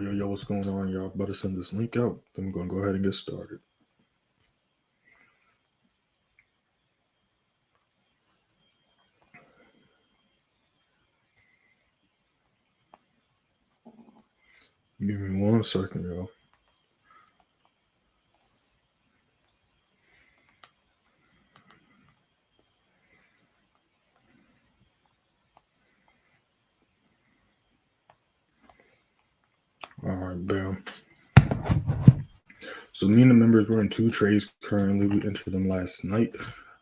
Yo, what's going on, y'all? Better send this link out. Then we're going to go ahead and get started. Give me 1 second, y'all. All right, bam. So me and the members were in 2 trades currently. We entered them last night.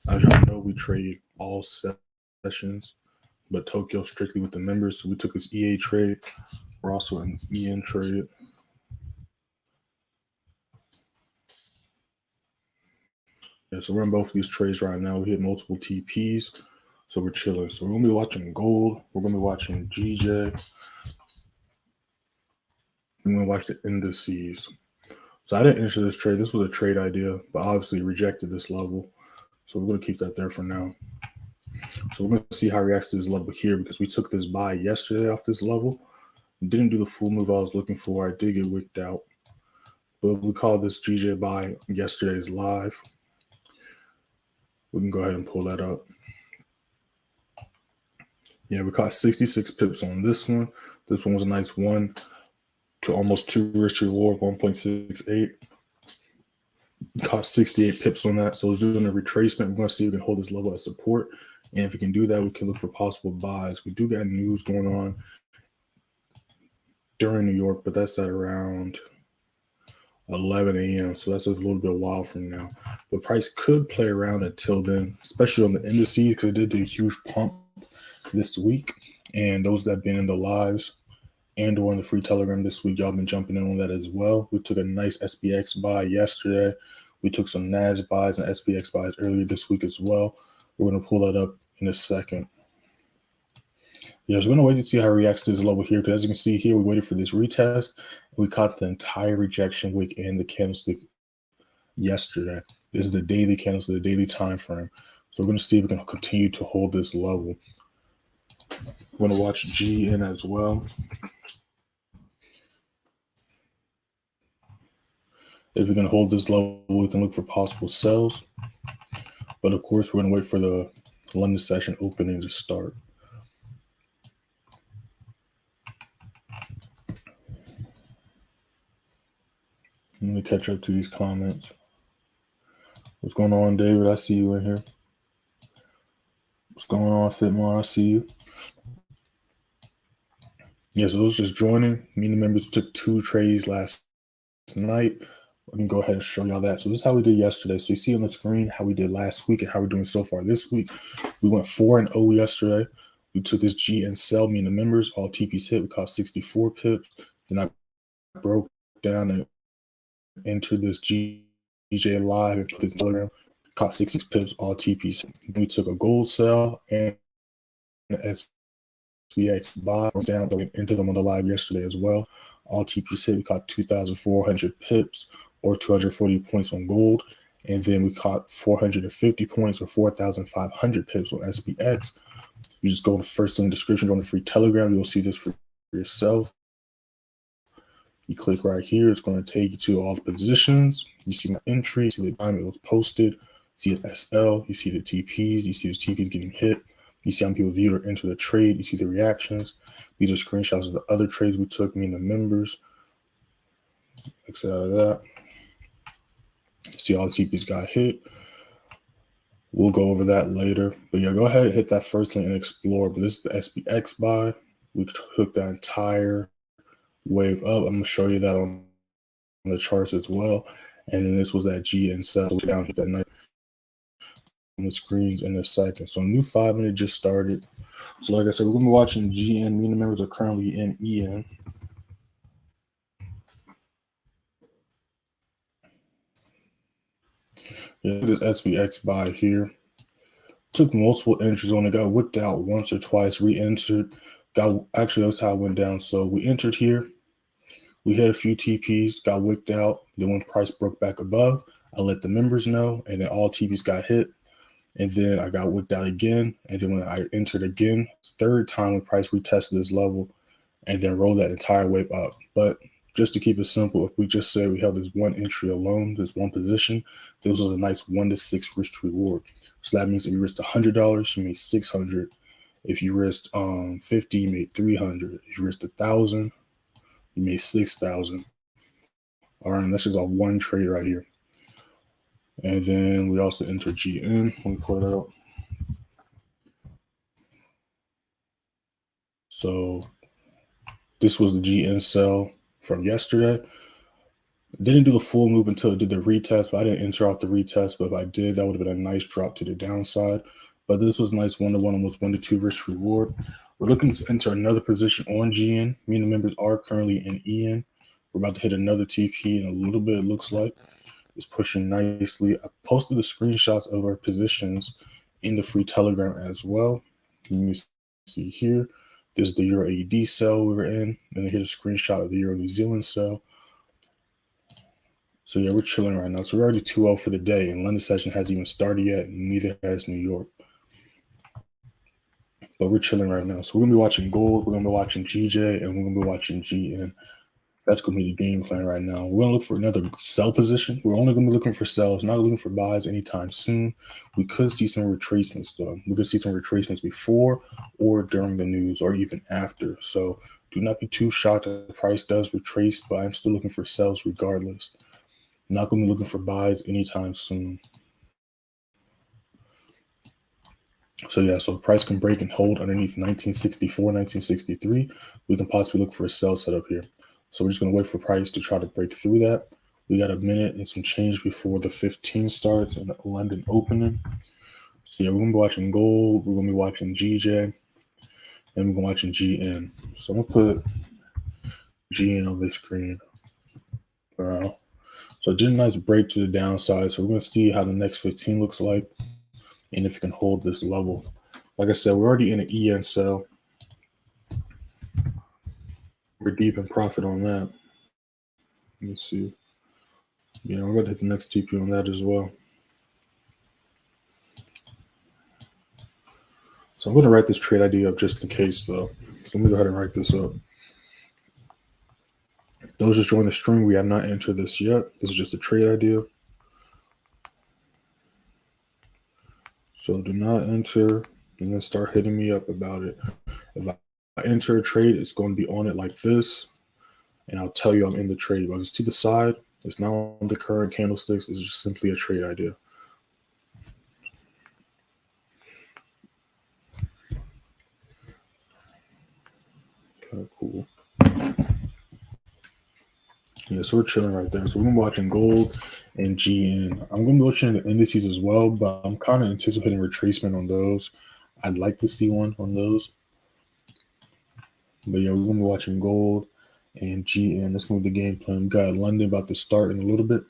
As y'all know, we trade all sessions, but Tokyo strictly with the members. So we took this EA trade. We're also in this EN trade. Yeah, so we're in both of these trades right now. We hit multiple TPs, so we're chilling. So we're going to be watching gold. We're going to be watching GJ. We're going to watch the indices. So I didn't enter this trade. This was a trade idea, but obviously rejected this level. So we're going to keep that there for now. So we're going to see how it reacts to this level here because we took this buy yesterday off this level. Didn't do the full move I was looking for. I did get wicked out. But we call this GJ buy yesterday's live. We can go ahead and pull that up. Yeah, we caught 66 pips on this one. This one was a nice 1 to almost 2 risk reward, 1.68. Caught 68 pips on that. So it's doing a retracement. We're going to see if we can hold this level as support. And if we can do that, we can look for possible buys. We do got news going on during New York, but that's at around 11 a.m. So that's a little bit of a while from now. But price could play around until then, especially on the indices, because it did do a huge pump this week. And those that have been in the lives and or in the free Telegram this week, y'all been jumping in on that as well. We took a nice SPX buy yesterday. We took some NAS buys and SPX buys earlier this week as well. We're going to pull that up in a second. Yeah, so we're going to wait to see how it reacts to this level here, because as you can see here, we waited for this retest. We caught the entire rejection wick and the candlestick yesterday. This is the daily candlestick, the daily time frame. So we're going to see if we can continue to hold this level. We're going to watch GN as well. If we can hold this level, we can look for possible sells. But of course, we're going to wait for the London session opening to start. Let me catch up to these comments. What's going on, David? I see you in here. What's going on, Fitmon? I see you. Yeah, so those just joining. Me and the members took 2 trades last night. I can go ahead and show y'all that. So this is how we did yesterday. So you see on the screen how we did last week and how we're doing so far this week. We went 4-0 yesterday. We took this G and sell, me and the members. All TPs hit. We caught 64 pips. Then I broke down and entered this GJ live and put this Telegram. Caught 66 pips. All TPs. We took a gold sell and an SPX buy down into them on the live yesterday as well. All TPs hit. We caught 2,400 pips or 240 points on gold. And then we caught 450 points or 4,500 pips on SPX. You just go to the first link in the description, join the free Telegram. You'll see this for yourself. You click right here. It's going to take you to all the positions. You see my entry. You see the time it was posted. You see the SL. You see the TPs. You see the TPs getting hit. You see how many people viewed or entered the trade. You see the reactions. These are screenshots of the other trades we took, me and the members. Exit out of that. See all the TPs got hit. We'll go over that later. But yeah, go ahead and hit that first link and explore. But this is the SPX buy. We took that entire wave up. I'm going to show you that on the charts as well. And then this was that G and sell down that night on the screens in a second. So new 5 minute just started. So like I said, we're going to be watching GN. Me and the members are currently in EN. Yeah, this SPX buy here. Took multiple entries on it, got wicked out once or twice, re-entered. Actually, that's how it went down. So we entered here. We hit a few TPs, got wicked out. Then when price broke back above, I let the members know, and then all TPs got hit. And then I got wicked out again. And then when I entered again, 3rd time when price retested this level, and then rolled that entire wave up. But just to keep it simple, if we just say we held this one entry alone, this one position, this was a nice 1 to 6 risk to reward. So that means if you risked $100, you made 600. If you risked 50, you made 300. If you risked 1,000, you made 6,000. All right, and that's just on one trade right here. And then we also enter GN. Let me pull it out. So this was the GN sell from yesterday. Didn't do the full move until it did the retest, but I didn't enter off the retest. But if I did, that would have been a nice drop to the downside. But this was nice 1 to 1, almost 1 to 2 risk reward. We're looking to enter another position on GN. Me and the members are currently in EN. We're about to hit another TP in a little bit, it looks like. It's pushing nicely. I posted the screenshots of our positions in the free Telegram as well. Let me see here. There's the Euro AED sell we were in. And here's a screenshot of the Euro New Zealand sell. So yeah, we're chilling right now. So we're already 2-0 for the day, and London session hasn't even started yet, and neither has New York. But we're chilling right now. So we're gonna be watching gold, we're gonna be watching GJ, and we're gonna be watching GN. That's gonna be the game plan right now. We're gonna look for another sell position. We're only gonna be looking for sells, not looking for buys anytime soon. We could see some retracements though. We could see some retracements before or during the news, or even after. So do not be too shocked if the price does retrace, but I'm still looking for sells regardless. Not going to be looking for buys anytime soon. So yeah, so price can break and hold underneath 1964, 1963. We can possibly look for a sell setup here. So we're just going to wait for price to try to break through that. We got a minute and some change before the 15 starts and the London opening. So yeah, we're going to be watching gold. We're going to be watching GJ. And we're going to be watching GN. So I'm going to put GN on this screen. Wow. So it did a nice break to the downside. So we're going to see how the next 15 looks like and if it can hold this level. Like I said, we're already in an EN sell. We're deep in profit on that. Let me see. Yeah, we're going to hit the next TP on that as well. So I'm going to write this trade idea up just in case, though. So let me go ahead and write this up. Those just joined the stream, we have not entered this yet. This is just a trade idea. So do not enter and then start hitting me up about it. If I enter a trade, it's going to be on it like this. And I'll tell you I'm in the trade. But if it's to the side, it's not on the current candlesticks. It's just simply a trade idea. Okay, cool. Yeah, so we're chilling right there. So we're watching gold and GN. I'm going to be watching the indices as well, but I'm kind of anticipating retracement on those. I'd like to see one on those. But yeah, we're going to be watching gold and GN. Let's move the game plan. We got London about to start in a little bit.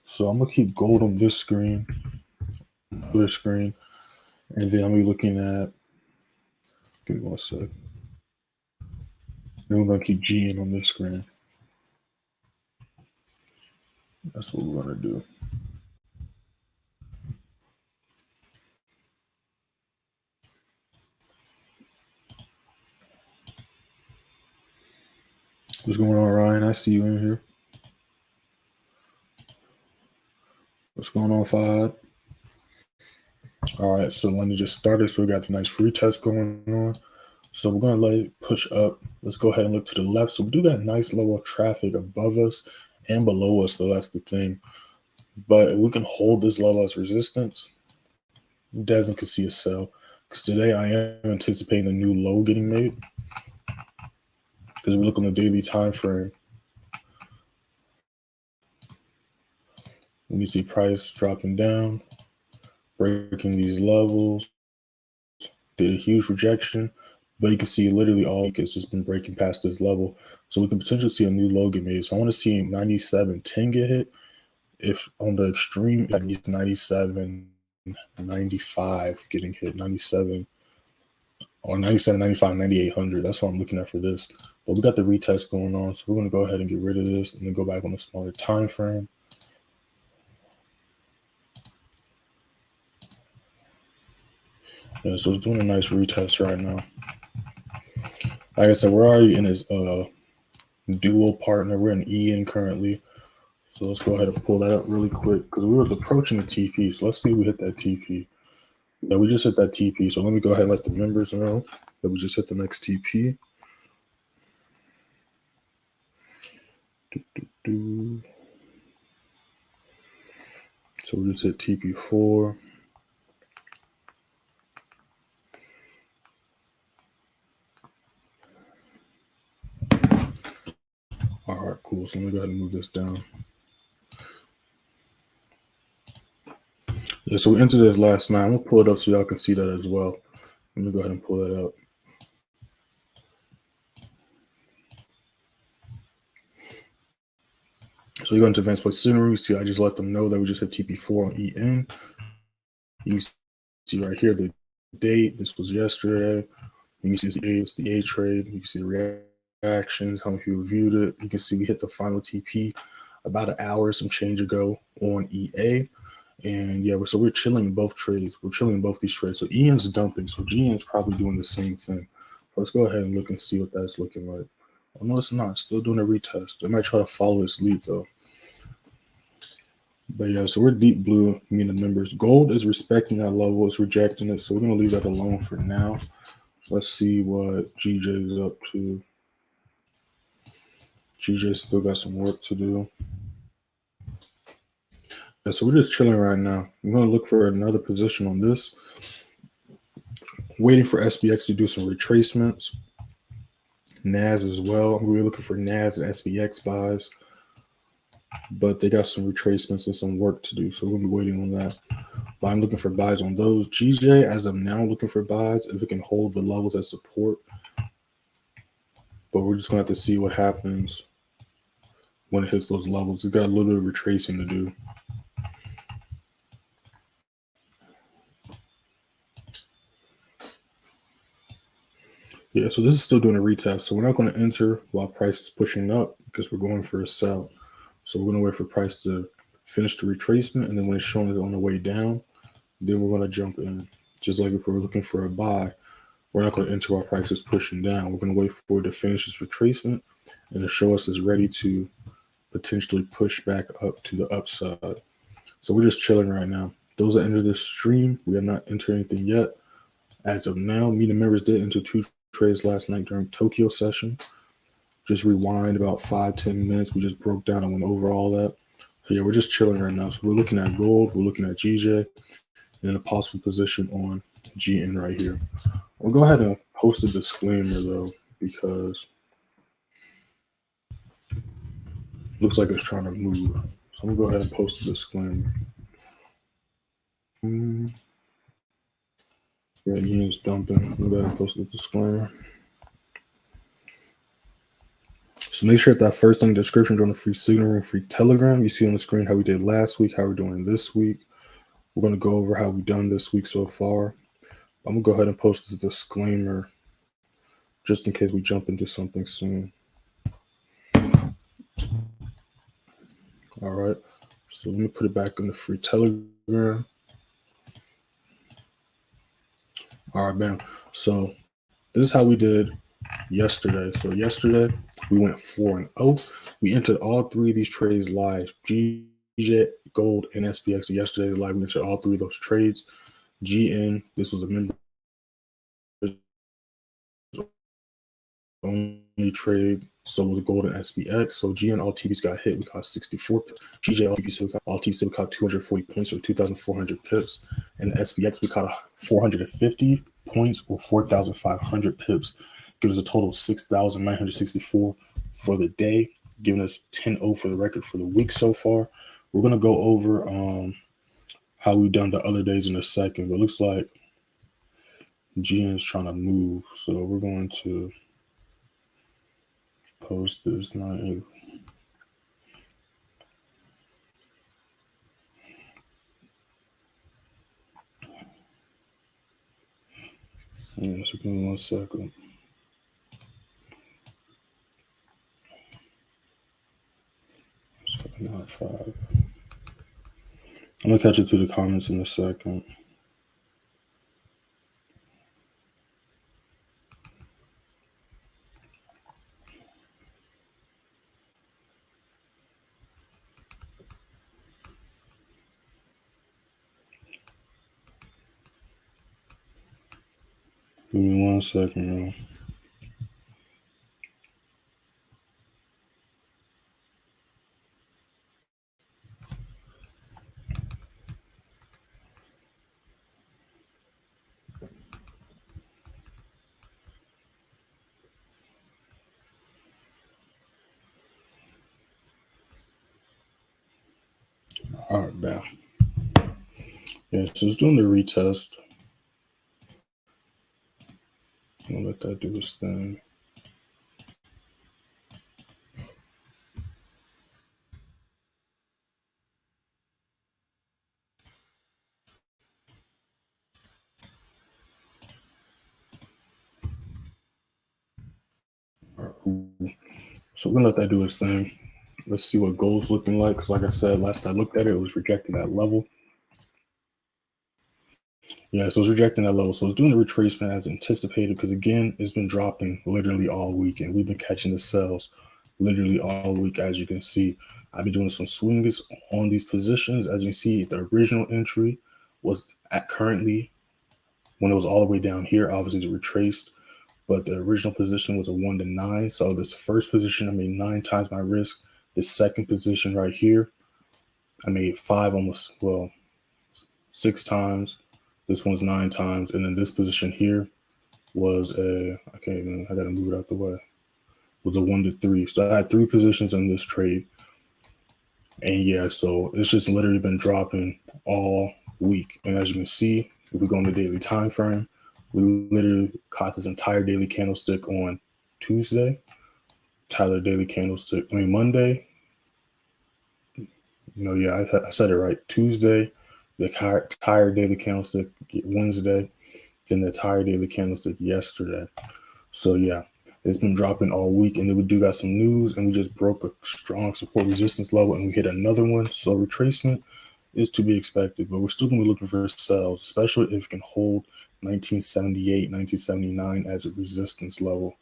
So I'm going to keep gold on this screen, other screen. And then I'm going to be looking at, give me one sec. Then we're going to keep GN on this screen. That's what we're going to do. What's going on, Ryan? I see you in here. What's going on, Fad? All right, so London just started, so we got the nice retest going on. So we're going to let it push up. Let's go ahead and look to the left. So we do got a nice level of traffic above us and below us, so that's the thing. But if we can hold this level as resistance, Devin could see a sell. Because today I am anticipating the new low getting made. Because we look on the daily time frame. We see price dropping down, breaking these levels. Did a huge rejection. But you can see literally all week it's just been breaking past this level. So we can potentially see a new low get made. So I want to see 97.10 get hit. If on the extreme, at least 97.95 getting hit. 97 or 97.95, 9800. That's what I'm looking at for this. But we got the retest going on. So we're going to go ahead and get rid of this and then go back on a smaller time frame. Yeah, so it's doing a nice retest right now. Like I said, we're already in his dual partner. We're in EN currently. So let's go ahead and pull that up really quick because we were approaching the TP. So let's see if we hit that TP. Yeah, we just hit that TP. So let me go ahead and let the members know that we just hit the next TP. So we just hit TP4. All right, cool. So let me go ahead and move this down. Yeah, so we entered this last night. I'm going to pull it up so y'all can see that as well. Let me go ahead and pull that up. So you go into advanced place scenery. You see, I just let them know that we just hit TP4 on EN. You can see right here the date. This was yesterday. You can see it's the A trade. You can see the reactions, how many people viewed it. You can see we hit the final TP about an hour, some change ago on EA. And yeah, so we're chilling in both trades. We're chilling in both these trades. So EN's dumping. So GN's probably doing the same thing. Let's go ahead and look and see what that's looking like. Oh, no, it's not. Still doing a retest. I might try to follow this lead though. But yeah, so we're deep blue, me and the members. Gold is respecting that level. It's rejecting it. So we're going to leave that alone for now. Let's see what GJ is up to. GJ still got some work to do. Yeah, so we're just chilling right now. I'm going to look for another position on this. Waiting for SPX to do some retracements. NAS as well. I'm going to be looking for NAS and SPX buys. But they got some retracements and some work to do. So we're going to be waiting on that. But I'm looking for buys on those. GJ, as of now, looking for buys if it can hold the levels as support. But we're just going to have to see what happens when it hits those levels. It's got a little bit of retracing to do. Yeah, so this is still doing a retest. So we're not going to enter while price is pushing up because we're going for a sell. So we're going to wait for price to finish the retracement. And then when it's showing it on the way down, then we're going to jump in. Just like if we're looking for a buy, we're not going to enter while price is pushing down. We're going to wait for it to finish its retracement and to show us it's ready to potentially push back up to the upside. So we're just chilling right now. Those that enter this stream, we have not entered anything yet. As of now, me and the members did enter 2 trades last night during Tokyo session. Just rewind about 5-10 minutes. We just broke down and went over all that. So yeah, we're just chilling right now. So we're looking at gold, we're looking at GJ, and then a possible position on GN right here. We'll go ahead and post a disclaimer though, because it looks like it's trying to move. So I'm gonna go ahead and post a disclaimer. Yeah, GN's dumping. I'm gonna go ahead and post a disclaimer. So make sure that first link in the description, join the free signal room, free Telegram. You see on the screen how we did last week, how we're doing this week. We're going to go over how we've done this week so far. I'm going to go ahead and post this disclaimer just in case we jump into something soon. All right. So let me put it back in the free Telegram. All right, bam. So this is how we did yesterday. So yesterday we went 4-0. We entered all 3 of these trades live. GJ, gold, and SPX. So yesterday live, we entered all 3 of those trades. GN, this was a member only trade. So was gold and SPX. So GN all TVs got hit. We caught 64 pips. GJ all TVs we caught 240 points or 2,400 pips. And the SPX we caught 450 points or 4,500 pips. Gives us a total of 6,964 for the day, giving us 10-0 for the record for the week so far. We're gonna go over how we've done the other days in a second, but it looks like GN is trying to move. So we're going to post this 9. Yeah, so give me 1 second. Not 5. I'm gonna catch it to the comments in a second. Give me 1 second, man. All right, bam. Yeah, so it's doing the retest. I'm gonna let that do its thing. All right, cool. So we're gonna let that do its thing. Let's see what gold's looking like. Because like I said, last I looked at it, it was rejecting that level. Yeah, so it's rejecting that level. So it's doing the retracement as anticipated because, again, it's been dropping literally all week. And we've been catching the sells literally all week, as you can see. I've been doing some swings on these positions. As you can see, the original entry was at currently, when it was all the way down here, obviously it's retraced. But the original position was a 1 to 9. So this first position, I made 9 times my risk. The second position right here, I made 5 almost, well, 6 times. This one's 9 times. And then this position here was a, I can't even, I got to move it out the way, was a 1 to 3. So I had 3 positions in this trade. And yeah, so it's just literally been dropping all week. And as you can see, if we go on the daily time frame, we literally caught this entire daily candlestick on Tuesday. Tyler daily candlestick, Monday. Yeah, I said it right. Tuesday, the entire daily candlestick, Wednesday, then the entire daily candlestick yesterday. So yeah, it's been dropping all week, and then we do got some news, and we just broke a strong support resistance level, and we hit another one. So retracement is to be expected, but we're still going to be looking for sales, especially if it can hold 1978, 1979 as a resistance level.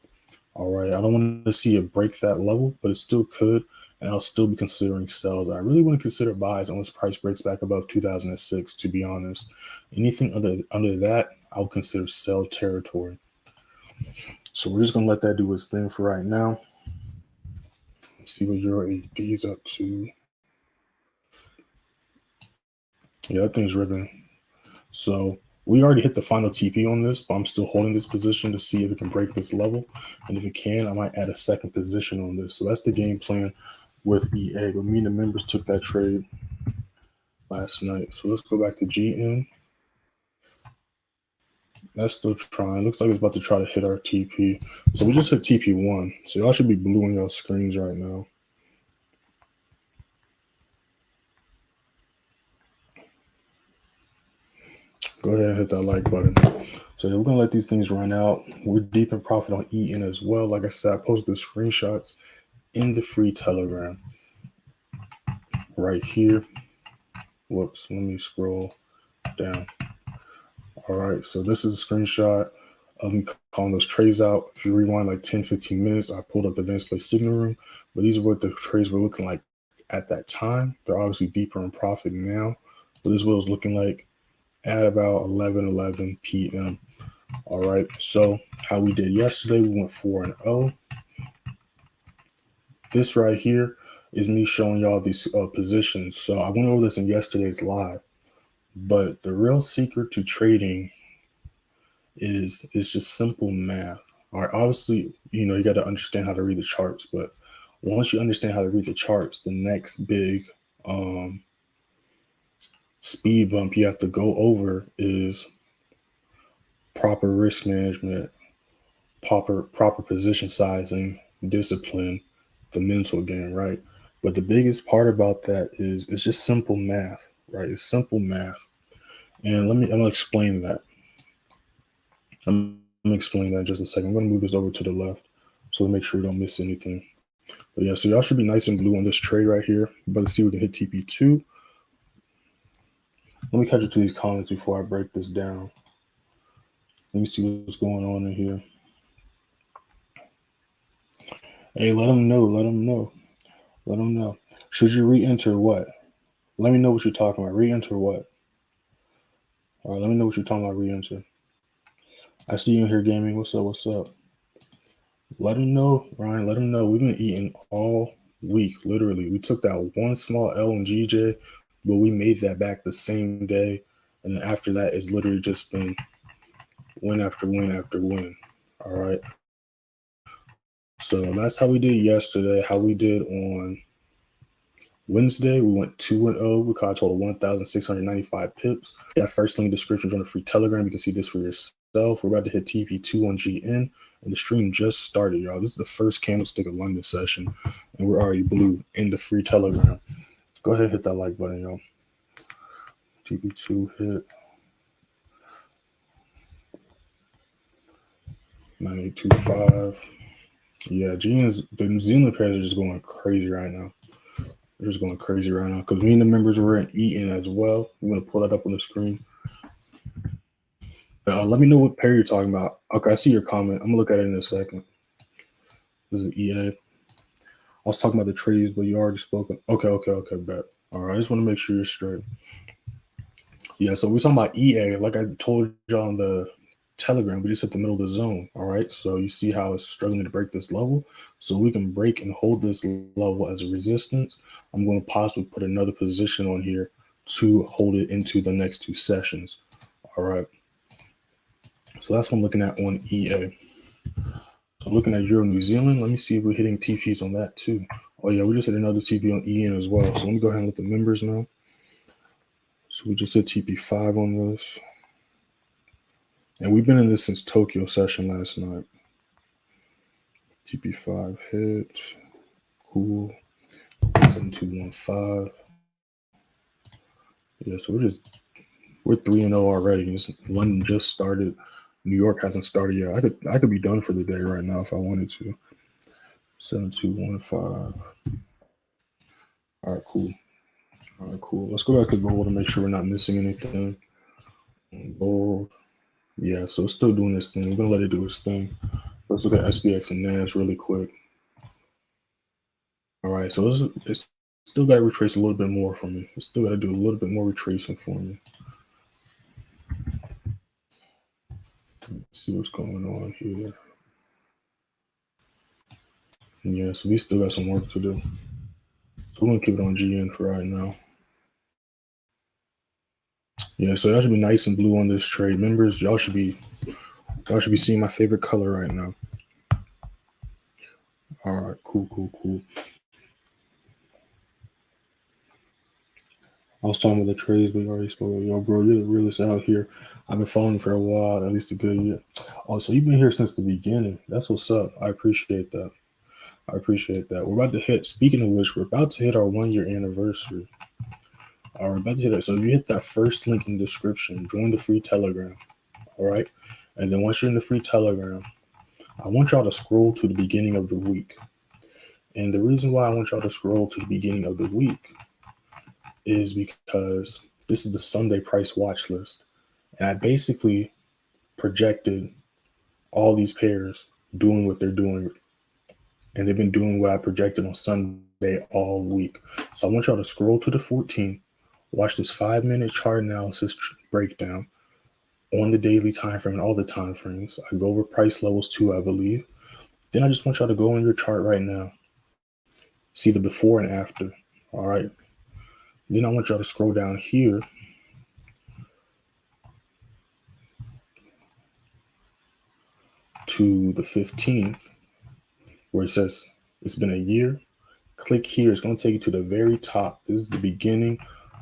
All right, I don't want to see it break that level, but it still could, and I'll still be considering sells. I really want to consider buys unless price breaks back above 2006, to be honest. Anything under that, I'll consider sell territory. So we're just going to let that do its thing for right now. Let's see what Euro AUD is up to. Yeah, that thing's ripping. So we already hit the final TP on this, but I'm still holding this position to see if it can break this level. And if it can, I might add a second position on this. So that's the game plan with EA. But me and the members took that trade last night. So let's go back to GN. That's still trying. Looks like it's about to try to hit our TP. So we just hit TP1. So y'all should be blue on y'all screens right now. Go ahead and hit that like button. So we're going to let these things run out. We're deep in profit on EN as well. Like I said, I posted the screenshots in the free Telegram right here. Whoops, let me scroll down. All right, so this is a screenshot of me calling those trades out. If you rewind like 10, 15 minutes, I pulled up the Advanced Play Signal Room, but these are what the trades were looking like at that time. They're obviously deeper in profit now, but this is what it was looking like at about 11 p.m. All right, so how we did yesterday, we went 4-0. This right here is me showing y'all these positions. So I went over this in yesterday's live, but the real secret to trading is just simple math. All right, obviously, you got to understand how to read the charts, but once you understand how to read the charts, the next big speed bump you have to go over is proper risk management, proper position sizing, discipline, the mental game, right? But the biggest part about that is it's just simple math, right? It's simple math. And I'm gonna explain that. I'm gonna explain that in just a second. I'm gonna move this over to the left so to make sure we don't miss anything. But yeah, so y'all should be nice and blue on this trade right here. But let's see if we can hit TP2. Let me catch up to these comments before I break this down. Let me see what's going on in here. Hey, let them know. Let them know. Let them know. Should you re-enter what? Let me know what you're talking about. Re-enter what? All right, let me know what you're talking about. Re-enter. I see you in here, gaming. What's up? What's up? Let them know, Ryan. Let them know. We've been eating all week, literally. We took that one small L in GJ, but we made that back the same day. And then after that, it's literally just been win after win after win. All right. So that's how we did yesterday. How we did on Wednesday, we went 2-0. We caught a total 1,695 pips. That first link in the description is on the free Telegram. You can see this for yourself. We're about to hit TP2 on GN, and the stream just started, y'all. This is the first candlestick of London session, and we're already blue in the free Telegram. Go ahead and hit that like button, y'all. TP2 hit 9825. Yeah, GN's the New Zealand pairs are just going crazy right now. They're just going crazy right now because me and the members were eating as well. I'm going to pull that up on the screen. Let me know what pair you're talking about. Okay, I see your comment. I'm going to look at it in a second. This is EA. I was talking about the trades, but you already spoken. Okay, bet. All right, I just want to make sure you're straight. Yeah, so we're talking about EA. Like I told y'all on the Telegram, we just hit the middle of the zone. All right, so you see how it's struggling to break this level. So we can break and hold this level as a resistance. I'm going to possibly put another position on here to hold it into the next two sessions. All right, so that's what I'm looking at on EA. So looking at Euro New Zealand, let me see if we're hitting TPs on that too. Oh yeah, we just hit another TP on EN as well. So let me go ahead and let the members know. So we just hit TP5 on this. And we've been in this since Tokyo session last night. TP5 hit. Cool. 7215. Yeah, so we're 3-0 already. London just started. New York hasn't started yet. I could be done for the day right now if I wanted to. 7215. All right, cool. All right, cool. Let's go back to gold and make sure we're not missing anything. Gold. Yeah, so it's still doing this thing. We're going to let it do its thing. Let's look at SPX and NAS really quick. All right, so it's still got to retrace a little bit more for me. It's still got to do a little bit more retracing for me. Let's see what's going on here. Yeah, so we still got some work to do. So we're going to keep it on GN for right now. Yeah, so that should be nice and blue on this trade. Members, y'all should be seeing my favorite color right now. All right, cool. I was talking about the trades, but you already spoke. Yo, bro, you're the realest out here. I've been following for a while, at least a good year. Oh, so you've been here since the beginning. That's what's up. I appreciate that. We're about to hit, speaking of which, we're about to hit our 1 year anniversary. All right, we're about to hit it. So if you hit that first link in the description, join the free Telegram. All right. And then once you're in the free Telegram, I want y'all to scroll to the beginning of the week. And the reason why I want y'all to scroll to the beginning of the week is because this is the Sunday price watch list. And I basically projected all these pairs doing what they're doing. And they've been doing what I projected on Sunday all week. So I want y'all to scroll to the 14th, watch this 5-minute chart analysis breakdown on the daily time frame and all the time frames. I go over price levels too, I believe. Then I just want y'all to go on your chart right now. See the before and after. All right. Then I want y'all to scroll down here to the 15th, where it says it's been a year. Click here. It's going to take you to the very top. This is the beginning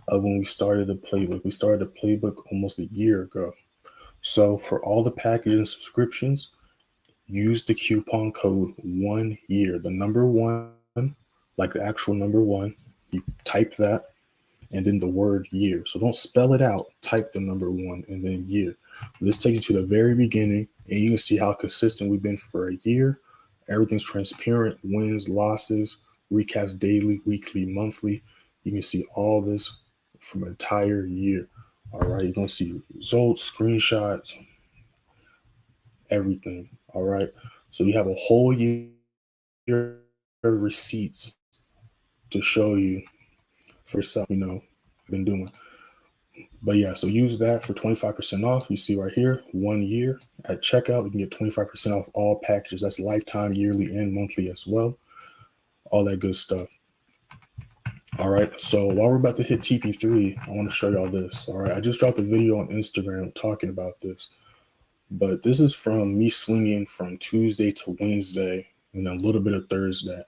of when we started the playbook. We started the playbook almost a year ago. So for all the packages and subscriptions, use the coupon code 1 year. The number 1, like the actual number 1. You type that and then the word year. So don't spell it out. Type the number 1 and then year. This takes you to the very beginning, and you can see how consistent we've been for a year. Everything's transparent, wins, losses, recaps daily, weekly, monthly. You can see all this from an entire year. All right, you're going to see results, screenshots, everything. All right, so you have a whole year of receipts to show you for yourself, been doing. But yeah, so use that for 25% off. You see right here, 1 year. At checkout, you can get 25% off all packages. That's lifetime, yearly, and monthly as well. All that good stuff. All right, so while we're about to hit TP3, I want to show y'all this. All right, I just dropped a video on Instagram talking about this. But this is from me swinging from Tuesday to Wednesday and a little bit of Thursday.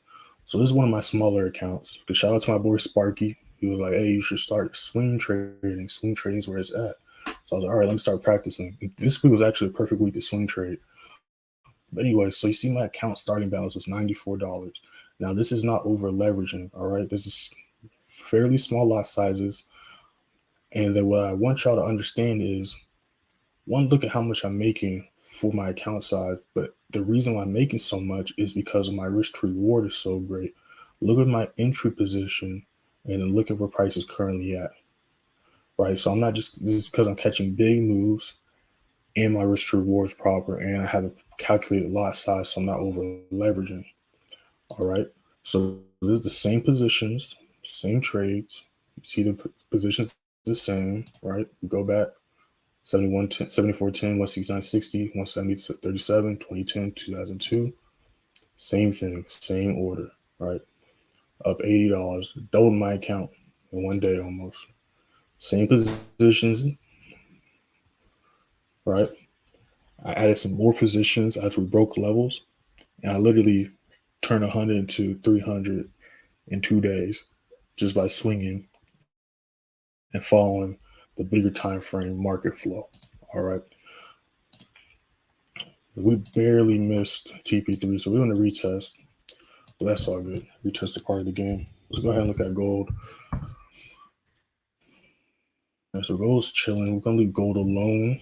So this is one of my smaller accounts. Because shout out to my boy Sparky. He was like, hey, you should start swing trading. Swing trading is where it's at. So I was like, all right, let me start practicing. This week was actually a perfect week to swing trade. But anyway, so you see my account starting balance was $94. Now this is not over leveraging. All right, this is fairly small lot sizes. And then what I want y'all to understand is, one, look at how much I'm making for my account size, but the reason why I'm making so much is because of my risk to reward is so great. Look at my entry position and then look at where price is currently at, right? So I'm not just, this is because I'm catching big moves and my risk to reward is proper and I have a calculated lot size, so I'm not over leveraging, all right? So this is the same positions, same trades. You see the positions the same, right? We go back. 7110, 7410, 16960, 17037, 2010, 2002. Same thing, same order, right? Up $80, doubled my account in 1 day almost. Same positions, right? I added some more positions as we broke levels, and I literally turned 100 into 300 in 2 days just by swinging and following the bigger time frame market flow. All right. We barely missed TP3, so we're going to retest. But that's all good. Retest the part of the game. Let's go ahead and look at gold. And so gold's chilling. We're going to leave gold alone.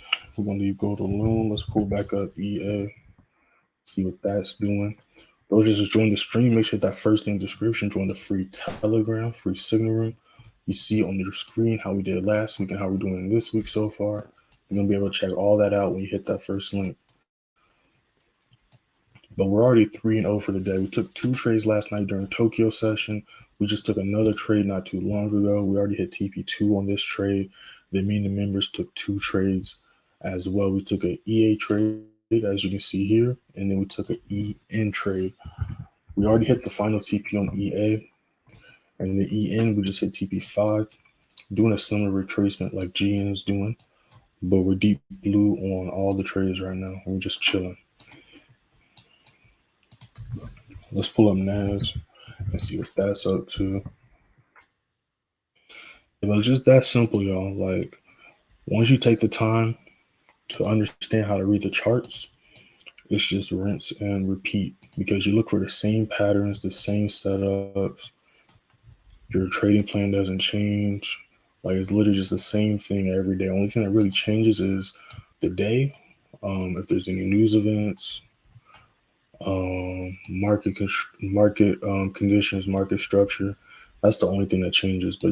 Let's pull back up EA. See what that's doing. Those just join the stream. Make sure that first thing in the description. Join the free Telegram, free signal room. You see on your screen how we did last week and how we're doing this week so far. You're going to be able to check all that out when you hit that first link. But we're already 3-0 for the day. We took 2 trades last night during Tokyo session. We just took another trade not too long ago. We already hit TP2 on this trade. Then me and the members took 2 trades as well. We took an EA trade, as you can see here, and then we took an EN trade. We already hit the final TP on EA, and the EN, we just hit TP5, doing a similar retracement like GN is doing, but we're deep blue on all the trades right now, and we're just chilling. Let's pull up NAS and see what that's up to. But it's just that simple, y'all. Like, once you take the time to understand how to read the charts, it's just rinse and repeat, because you look for the same patterns, the same setups. Your trading plan doesn't change. Like, it's literally just the same thing every day. Only thing that really changes is the day, if there's any news events, market conditions, market structure. That's the only thing that changes. But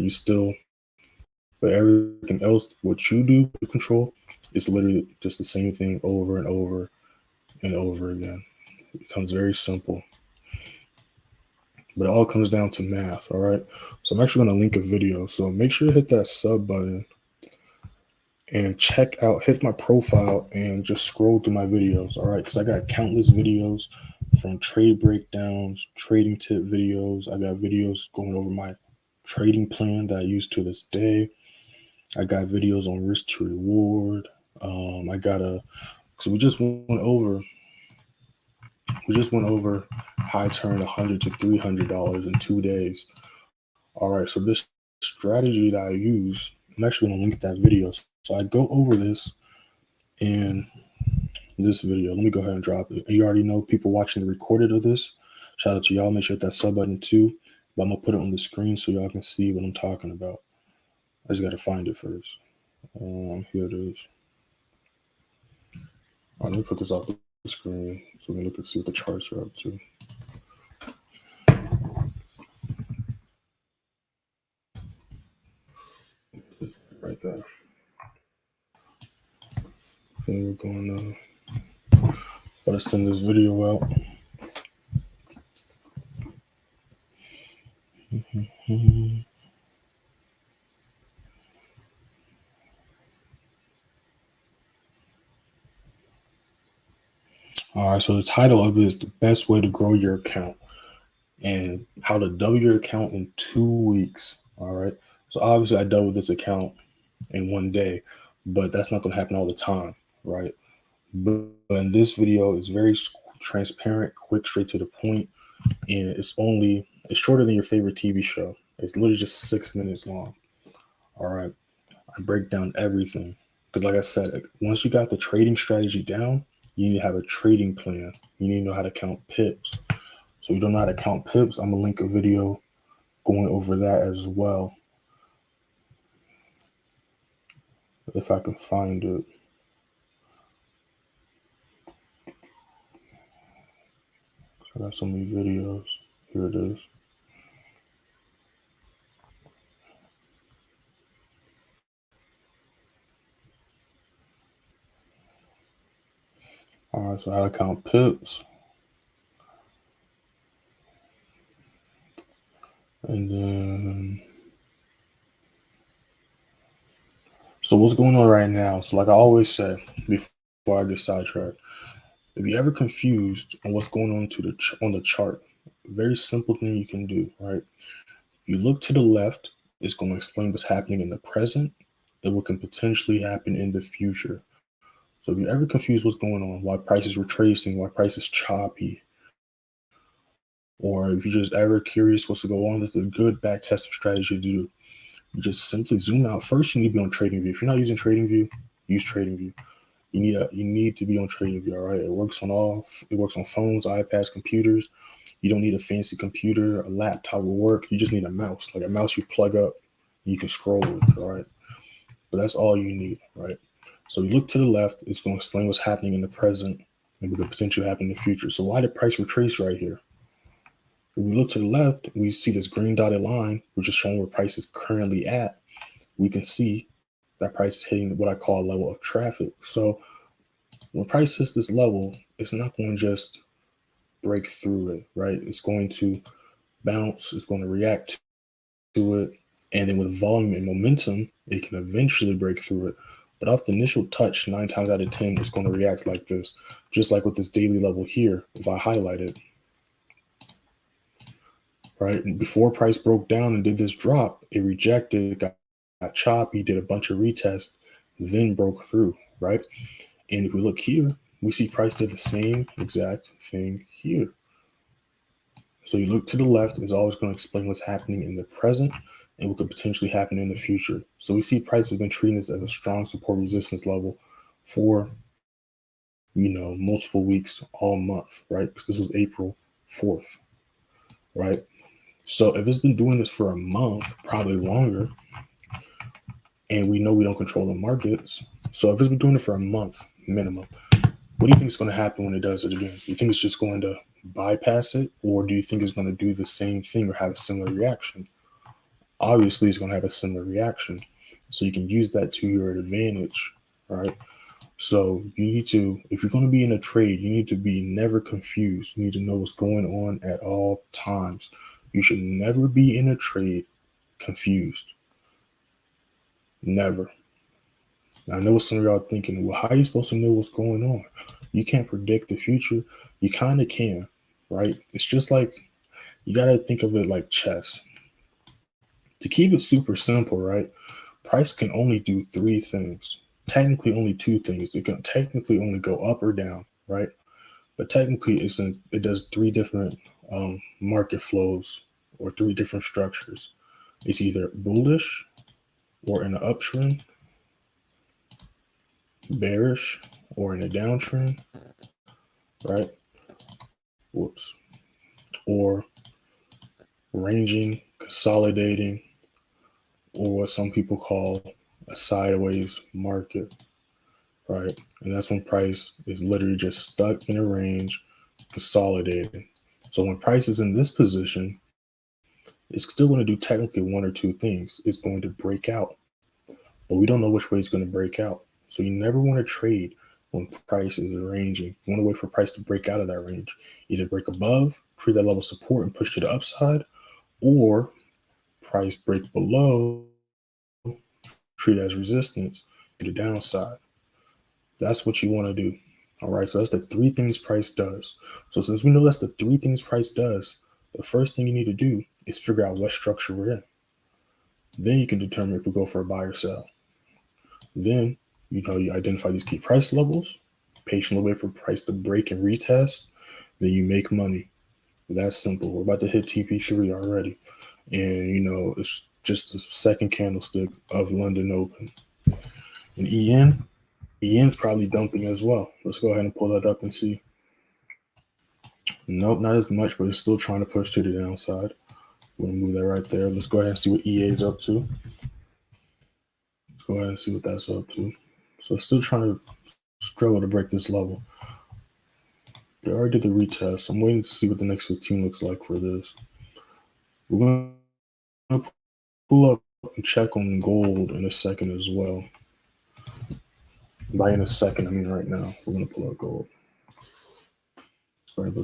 everything else, what you do to control, is literally just the same thing over and over and over again. It becomes very simple. But it all comes down to math, all right? So I'm actually going to link a video. So make sure to hit that sub button and check out, hit my profile and just scroll through my videos, all right? Because I got countless videos from trade breakdowns, trading tip videos. I got videos going over my trading plan that I use to this day. I got videos on risk to reward. So we just went over how I turned $100 to $300 in 2 days. All right, so this strategy that I use, I'm actually going to link that video. So I go over this in this video. Let me go ahead and drop it. You already know people watching the recorded of this. Shout out to y'all. Make sure to hit that sub button too. But I'm going to put it on the screen so y'all can see what I'm talking about. I just got to find it first. Here it is. All right, let me put this off the screen so we can look and see what the charts are up to. Right there. Then we're going to send this video out. right, so the title of it is the best way to grow your account and how to double your account in 2 weeks. All right. So obviously I doubled this account in one day, but that's not going to happen all the time, right? But in this video, it's very transparent, quick, straight to the point, and it's shorter than your favorite TV show. It's literally just 6 minutes long. All right. I break down everything because, like I said, once you got the trading strategy down, you need to have a trading plan. You need to know how to count pips. So you don't know how to count pips, I'm gonna link a video going over that as well, if I can find it. So I got so many videos. Here it is. All right, so how to count pips. And then, so what's going on right now? So like I always say before I get sidetracked, if you're ever confused on what's going on on the chart, very simple thing you can do, right? You look to the left, it's going to explain what's happening in the present and what can potentially happen in the future. So if you're ever confused what's going on, why prices retracing, why prices choppy, or if you're just ever curious what's to go on, this is a good back testing strategy to do. You just simply zoom out. First, you need to be on TradingView. If you're not using TradingView, use TradingView. You need to be on TradingView. All right, it works on phones, iPads, computers. You don't need a fancy computer, a laptop will work. You just need a mouse, like a mouse you plug up, and you can scroll with. All right, but that's all you need, right? So you look to the left, it's going to explain what's happening in the present and what could potentially happen in the future. So why did price retrace right here? If we look to the left, we see this green dotted line, which is showing where price is currently at. We can see that price is hitting what I call a level of traffic. So when price hits this level, it's not going to just break through it, right? It's going to bounce, it's going to react to it. And then with volume and momentum, it can eventually break through it. But off the initial touch, 9 times out of 10, it's going to react like this. Just like with this daily level here, if I highlight it, right? And before price broke down and did this drop, it rejected, got choppy, did a bunch of retests, then broke through, right? And if we look here, we see price did the same exact thing here. So you look to the left, it's always going to explain what's happening in the present and what could potentially happen in the future. So we see price has been treating this as a strong support resistance level for, multiple weeks, all month, right? Because this was April 4th, right? So if it's been doing this for a month, probably longer, and we know we don't control the markets. So if it's been doing it for a month minimum, what do you think is going to happen when it does it again? Do you think it's just going to bypass it, or do you think it's going to do the same thing or have a similar reaction? Obviously, it's going to have a similar reaction. So you can use that to your advantage, right? So you need to, if you're going to be in a trade, you need to be never confused. You need to know what's going on at all times. You should never be in a trade confused. Never. Now, I know what some of y'all are thinking, well, how are you supposed to know what's going on? You can't predict the future. You kind of can, right? It's just like, you got to think of it like chess. To keep it super simple, right? Price can only do 3 things. Technically, only 2 things. It can technically only go up or down, right? But technically, it does 3 different market flows or 3 different structures. It's either bullish or in an uptrend, bearish or in a downtrend, right? Whoops. Or ranging, consolidating, or what some people call a sideways market, right? And that's when price is literally just stuck in a range, consolidating. So when price is in this position, it's still going to do technically 1 or 2 things. It's going to break out, but we don't know which way it's going to break out. So you never want to trade when price is ranging. You want to wait for price to break out of that range. Either break above, treat that level of support and push to the upside, or price break below, treat it as resistance to the downside. That's what you want to do. All right, so that's the three things price does. So since we know that's the three things price does, the first thing you need to do is figure out what structure we're in. Then you can determine if we go for a buy or sell. Then, you identify these key price levels, patiently wait for price to break and retest, then you make money. That's simple. We're about to hit TP3 already. And, it's just the second candlestick of London Open. And EN's probably dumping as well. Let's go ahead and pull that up and see. Nope, not as much, but it's still trying to push to the downside. We're going to move that right there. Let's go ahead and see what EA is up to. Let's go ahead and see what that's up to. So it's still trying to struggle to break this level. They already did the retest. I'm waiting to see what the next 15 looks like for this. We're going to pull up and check on gold in a second as well. By in a second, I mean right now. We're going to pull up gold.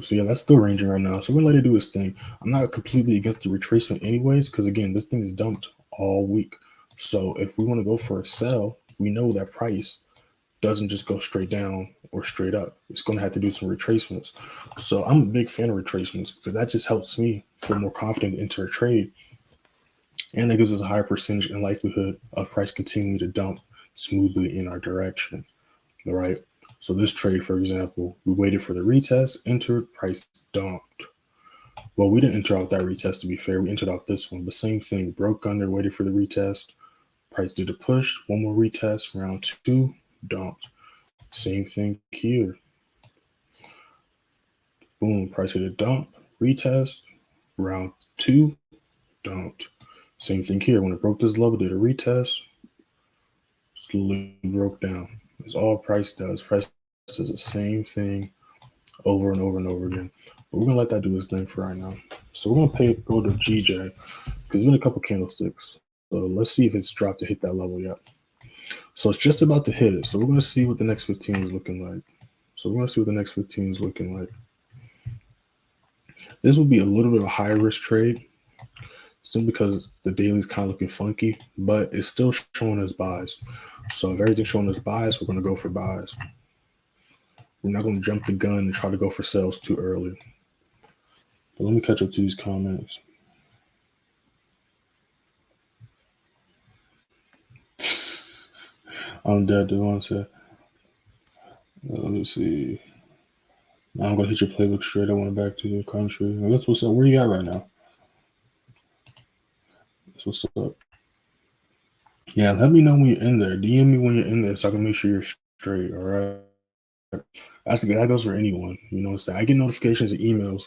So yeah, that's still ranging right now. So we're going to let it do its thing. I'm not completely against the retracement anyways, because again, this thing is dumped all week. So if we want to go for a sell, we know that price doesn't just go straight down or straight up. It's going to have to do some retracements. So I'm a big fan of retracements because that just helps me feel more confident to enter a trade. And that gives us a higher percentage and likelihood of price continuing to dump smoothly in our direction. All right. So this trade, for example, we waited for the retest, entered, price dumped. Well, we didn't enter off that retest, to be fair. We entered off this one. The same thing, broke under, waited for the retest. Price did a push, one more retest, round two, dumped. Same thing here. Boom, price hit a dump, retest, round two, dumped. Same thing here. When it broke this level, did a retest, slowly broke down. That's all price does. Price does the same thing over and over and over again. But we're gonna let that do its thing for right now. So we're gonna go to GJ because there's been a couple candlesticks. So let's see if it's dropped to hit that level yet. So it's just about to hit it. So we're gonna see what the next 15 is looking like. This will be a little bit of a high risk trade, simply because the daily's kind of looking funky, but it's still showing us buys. So if everything's showing us buys, we're gonna go for buys. We're not going to jump the gun and try to go for sales too early. But let me catch up to these comments. I'm dead, Devontae. Let me see. Now I'm going to hit your playbook straight. I want back to the country. That's what's up. Where you at right now? That's what's up. Yeah, let me know when you're in there. DM me when you're in there so I can make sure you're straight, all right? That goes for anyone. You know what I'm saying? I get notifications and emails,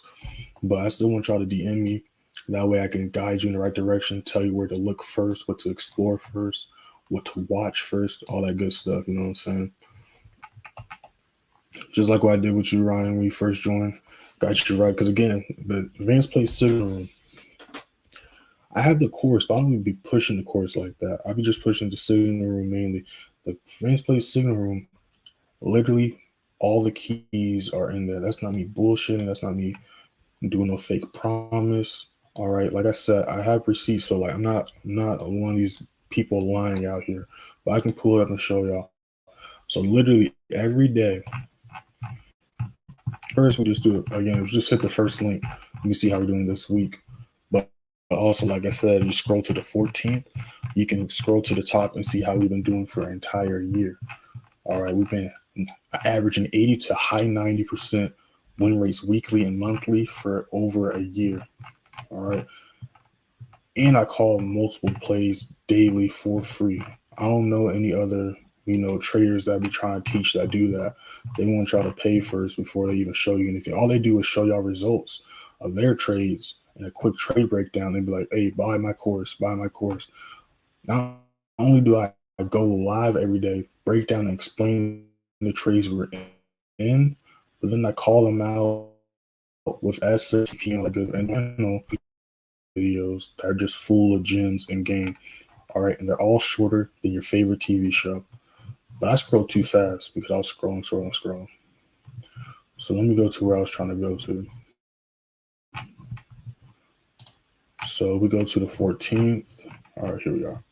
but I still want y'all to DM me. That way I can guide you in the right direction, tell you where to look first, what to explore first, what to watch first, all that good stuff. You know what I'm saying? Just like what I did with you, Ryan, when you first joined. Got you right. Because again, the advanced play signal room, I have the course, but I don't even be pushing the course like that. I'll be just pushing the signal room mainly. The advanced play signal room, literally all the keys are in there. That's not me bullshitting. That's not me doing no fake promise. All right. Like I said, I have receipts. So like I'm not one of these people lying out here. But I can pull it up and show y'all. So literally every day. First, we just do it again. Just hit the first link. You can see how we're doing this week. But also, like I said, you scroll to the 14th. You can scroll to the top and see how we've been doing for an entire year. All right, we've been averaging 80 to high 90% win rates weekly and monthly for over a year. All right, and I call multiple plays daily for free. I don't know any other traders that be trying to teach that do that. They want y'all to pay first before they even show you anything. All they do is show y'all results of their trades and a quick trade breakdown. They'd be like, hey, buy my course. Not only do I go live every day, break down and explain the trades we're in, but then I call them out with SPX like videos that are just full of gems and game. All right, and they're all shorter than your favorite TV show. But I scrolled too fast because I was scrolling. So let me go to where I was trying to go to. So we go to the 14th. All right, here we are.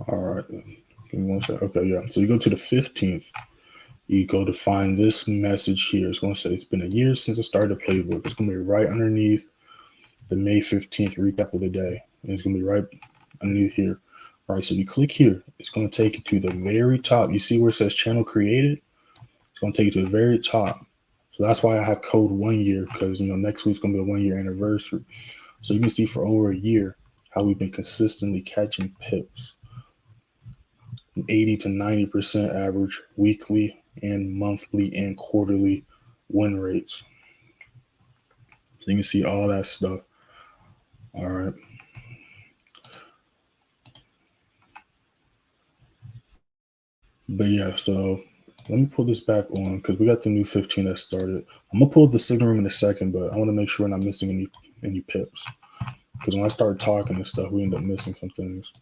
All right. Give me one second. Okay, yeah. So you go to the 15th. You go to find this message here. It's going to say it's been a year since I started the playbook. It's going to be right underneath the May 15th recap of the day. And it's going to be right underneath here. All right, so you click here. It's going to take you to the very top. You see where it says channel created? It's going to take you to the very top. So that's why I have code 1 year, because next week's going to be a 1 year anniversary. So you can see for over a year how we've been consistently catching pips. 80 to 90% average weekly and monthly and quarterly win rates. So you can see all that stuff. All right. But yeah, so let me pull this back on because we got the new 15 that started. I'm gonna pull up the signal room in a second, but I want to make sure we're not missing any pips. Because when I start talking and stuff, we end up missing some things.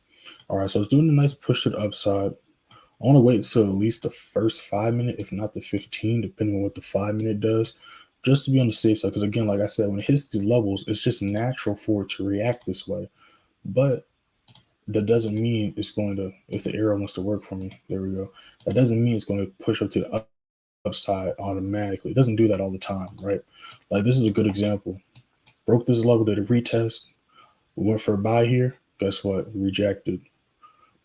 All right, so it's doing a nice push to the upside. I want to wait until at least the first 5 minute, if not the 15, depending on what the 5 minute does, just to be on the safe side. Because again, like I said, when it hits these levels, it's just natural for it to react this way. But that doesn't mean it's going to, if the arrow wants to work for me, there we go. That doesn't mean it's going to push up to the upside automatically. It doesn't do that all the time, right? Like this is a good example. Broke this level, did a retest. We went for a buy here. Guess what? Rejected.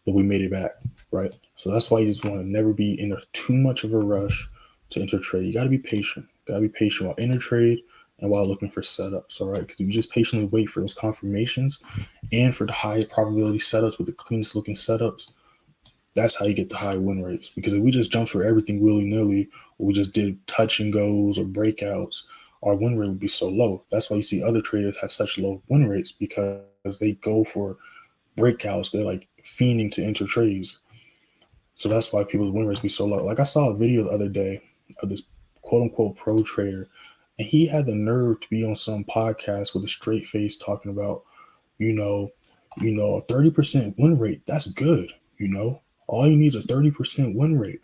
But we made it back, right? So that's why you just want to never be in too much of a rush to enter trade. You got to be patient. Got to be patient while enter trade and while looking for setups, all right? Because if you just patiently wait for those confirmations and for the high probability setups with the cleanest looking setups, that's how you get the high win rates. Because if we just jump for everything willy-nilly, or we just did touch and goes or breakouts, our win rate would be so low. That's why you see other traders have such low win rates, because they go for breakouts. They're like fiending to enter trades. So that's why people's win rates be so low. Like I saw a video the other day of this quote unquote pro trader, and he had the nerve to be on some podcast with a straight face talking about, a 30% win rate. That's good. All you need is a 30% win rate.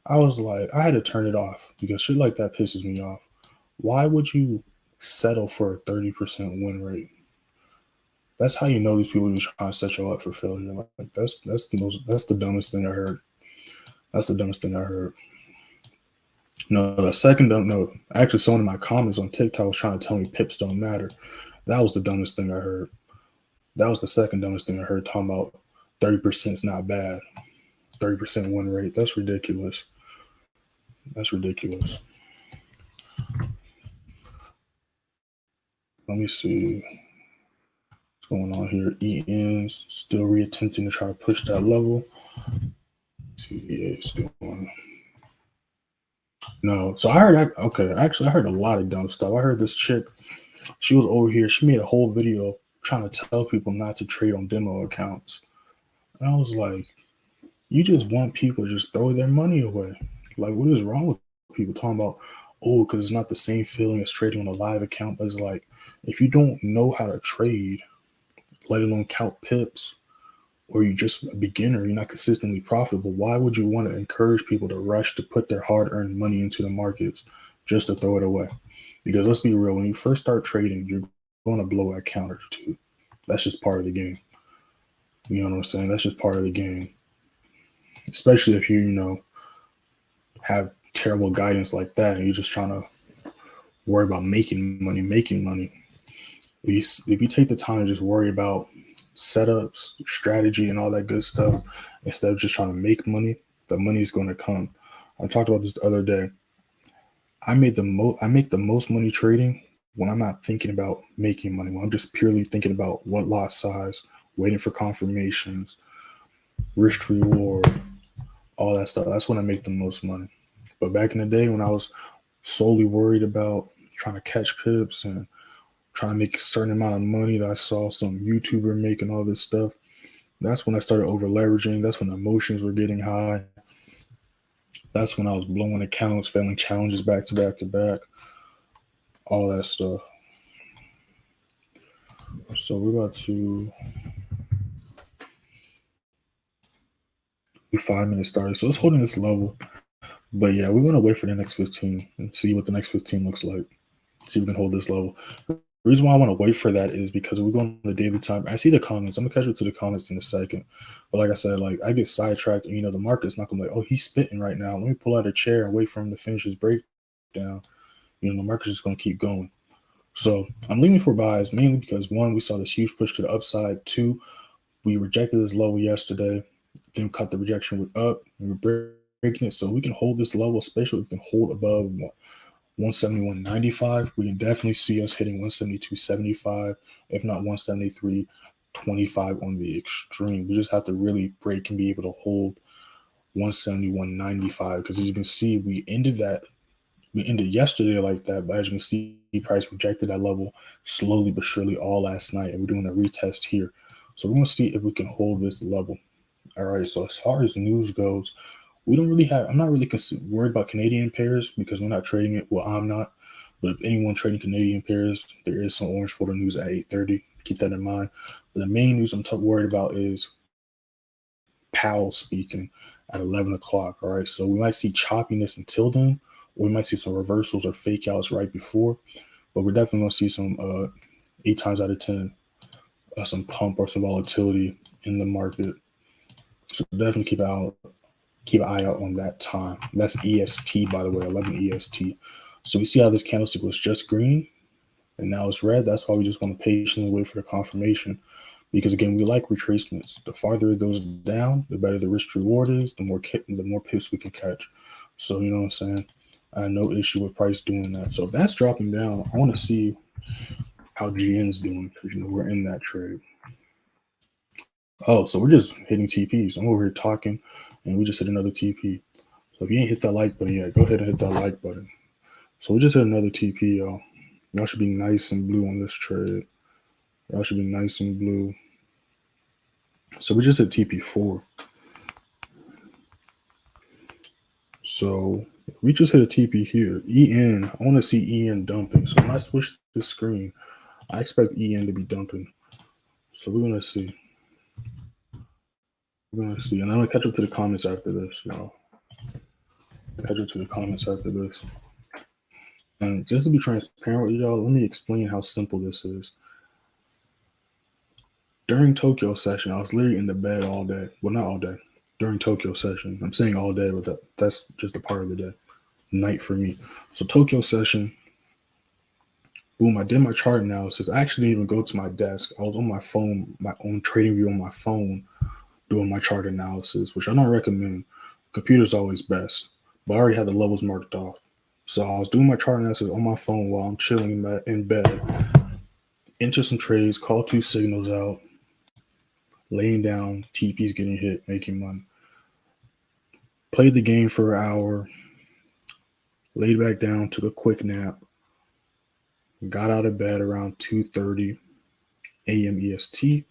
I was like, I had to turn it off because shit like that pisses me off. Why would you settle for a 30% win rate? That's how you know these people are just trying to set you up for failure. Like that's the dumbest thing I heard. That's the dumbest thing I heard. No, the second no. Actually, someone in my comments on TikTok was trying to tell me pips don't matter. That was the dumbest thing I heard. That was the second dumbest thing I heard, talking about 30% is not bad. 30% win rate. That's ridiculous. That's ridiculous. Let me see what's going on here. EN's still reattempting to try to push that level. CVA is doing. No, so I heard. Okay, actually, I heard a lot of dumb stuff. I heard this chick. She was over here. She made a whole video trying to tell people not to trade on demo accounts. And I was like, you just want people to just throw their money away. Like, what is wrong with people talking about, oh, because it's not the same feeling as trading on a live account? But it's like, if you don't know how to trade, let alone count pips, or you're just a beginner, you're not consistently profitable, why would you want to encourage people to rush to put their hard-earned money into the markets just to throw it away? Because let's be real, when you first start trading, you're going to blow a account or two. That's just part of the game. You know what I'm saying? That's just part of the game. Especially if you, have terrible guidance like that, and you're just trying to worry about making money. If you take the time to just worry about setups, strategy, and all that good stuff, instead of just trying to make money, the money's going to come. I talked about this the other day. I make the most money trading when I'm not thinking about making money, when I'm just purely thinking about what lot size, waiting for confirmations, risk to reward, all that stuff. That's when I make the most money. But back in the day, when I was solely worried about trying to catch pips and trying to make a certain amount of money that I saw some YouTuber making all this stuff, that's when I started over leveraging. That's when emotions were getting high. That's when I was blowing accounts, failing challenges back to back to back, all that stuff. So we're about to be 5 minutes started. So it's holding this level. But yeah, we're going to wait for the next 15 and see what the next 15 looks like. See if we can hold this level. reason why I want to wait for that is because we're going on the daily time. I see the comments. I'm gonna catch up to the comments in a second. But like I said, like I get sidetracked, and the market's not gonna be like, oh, he's spitting right now. Let me pull out a chair and wait for him to finish his breakdown. The market's just gonna keep going. So I'm leaning for buys mainly because one, we saw this huge push to the upside. Two, we rejected this level yesterday, then cut the rejection up, and we're breaking it. So we can hold this level, especially if we can hold above 171.95. We can definitely see us hitting 172.75, if not 173.25 on the extreme. We just have to really break and be able to hold 171.95 because as you can see, we ended yesterday like that, but as you can see, price rejected that level slowly but surely all last night, and we're doing a retest here. So we're going to see if we can hold this level. All right, so as far as news goes, we don't really have, I'm not really worried about Canadian pairs because we're not trading it. Well, I'm not, but if anyone trading Canadian pairs, there is some orange folder news at 8:30. Keep that in mind. But the main news I'm worried about is Powell speaking at 11 o'clock. All right, so we might see choppiness until then, or we might see some reversals or fake outs right before, but we're definitely going to see some 8 times out of 10 some pump or some volatility in the market. So definitely keep an eye out on that time. That's EST, by the way, 11 EST. So we see how this candlestick was just green and now it's red. That's why we just want to patiently wait for the confirmation, because again, we like retracements. The farther it goes down, the better the risk to reward is, the more pips we can catch. So you know what I'm saying? I have no issue with price doing that. So if that's dropping down, I want to see how GN's doing because we're in that trade. Oh, so we're just hitting TPs. I'm over here talking, and we just hit another TP. So if you ain't hit that like button yet, go ahead and hit that like button. So we just hit another TP, y'all. Y'all should be nice and blue on this trade. Y'all should be nice and blue. So we just hit TP4. So we just hit a TP here. EN, I want to see EN dumping. So when I switch the screen, I expect EN to be dumping. So we're going to see. We're going to see. And I'm going to catch up to the comments after this, y'all. Catch up to the comments after this. And just to be transparent with y'all, let me explain how simple this is. During Tokyo session, I was literally in the bed all day. Well, not all day. During Tokyo session, I'm saying all day, but that's just a part of the day. Night for me. So Tokyo session, boom, I did my chart analysis. I actually didn't even go to my desk. I was on my phone, my own trading view on my phone, doing my chart analysis, which I don't recommend. Computer's always best, but I already had the levels marked off. So I was doing my chart analysis on my phone while I'm chilling in bed. Enter some trades, call 2 signals out, laying down, TP's getting hit, making money. Played the game for an hour, laid back down, took a quick nap, got out of bed around 2:30 a.m. EST,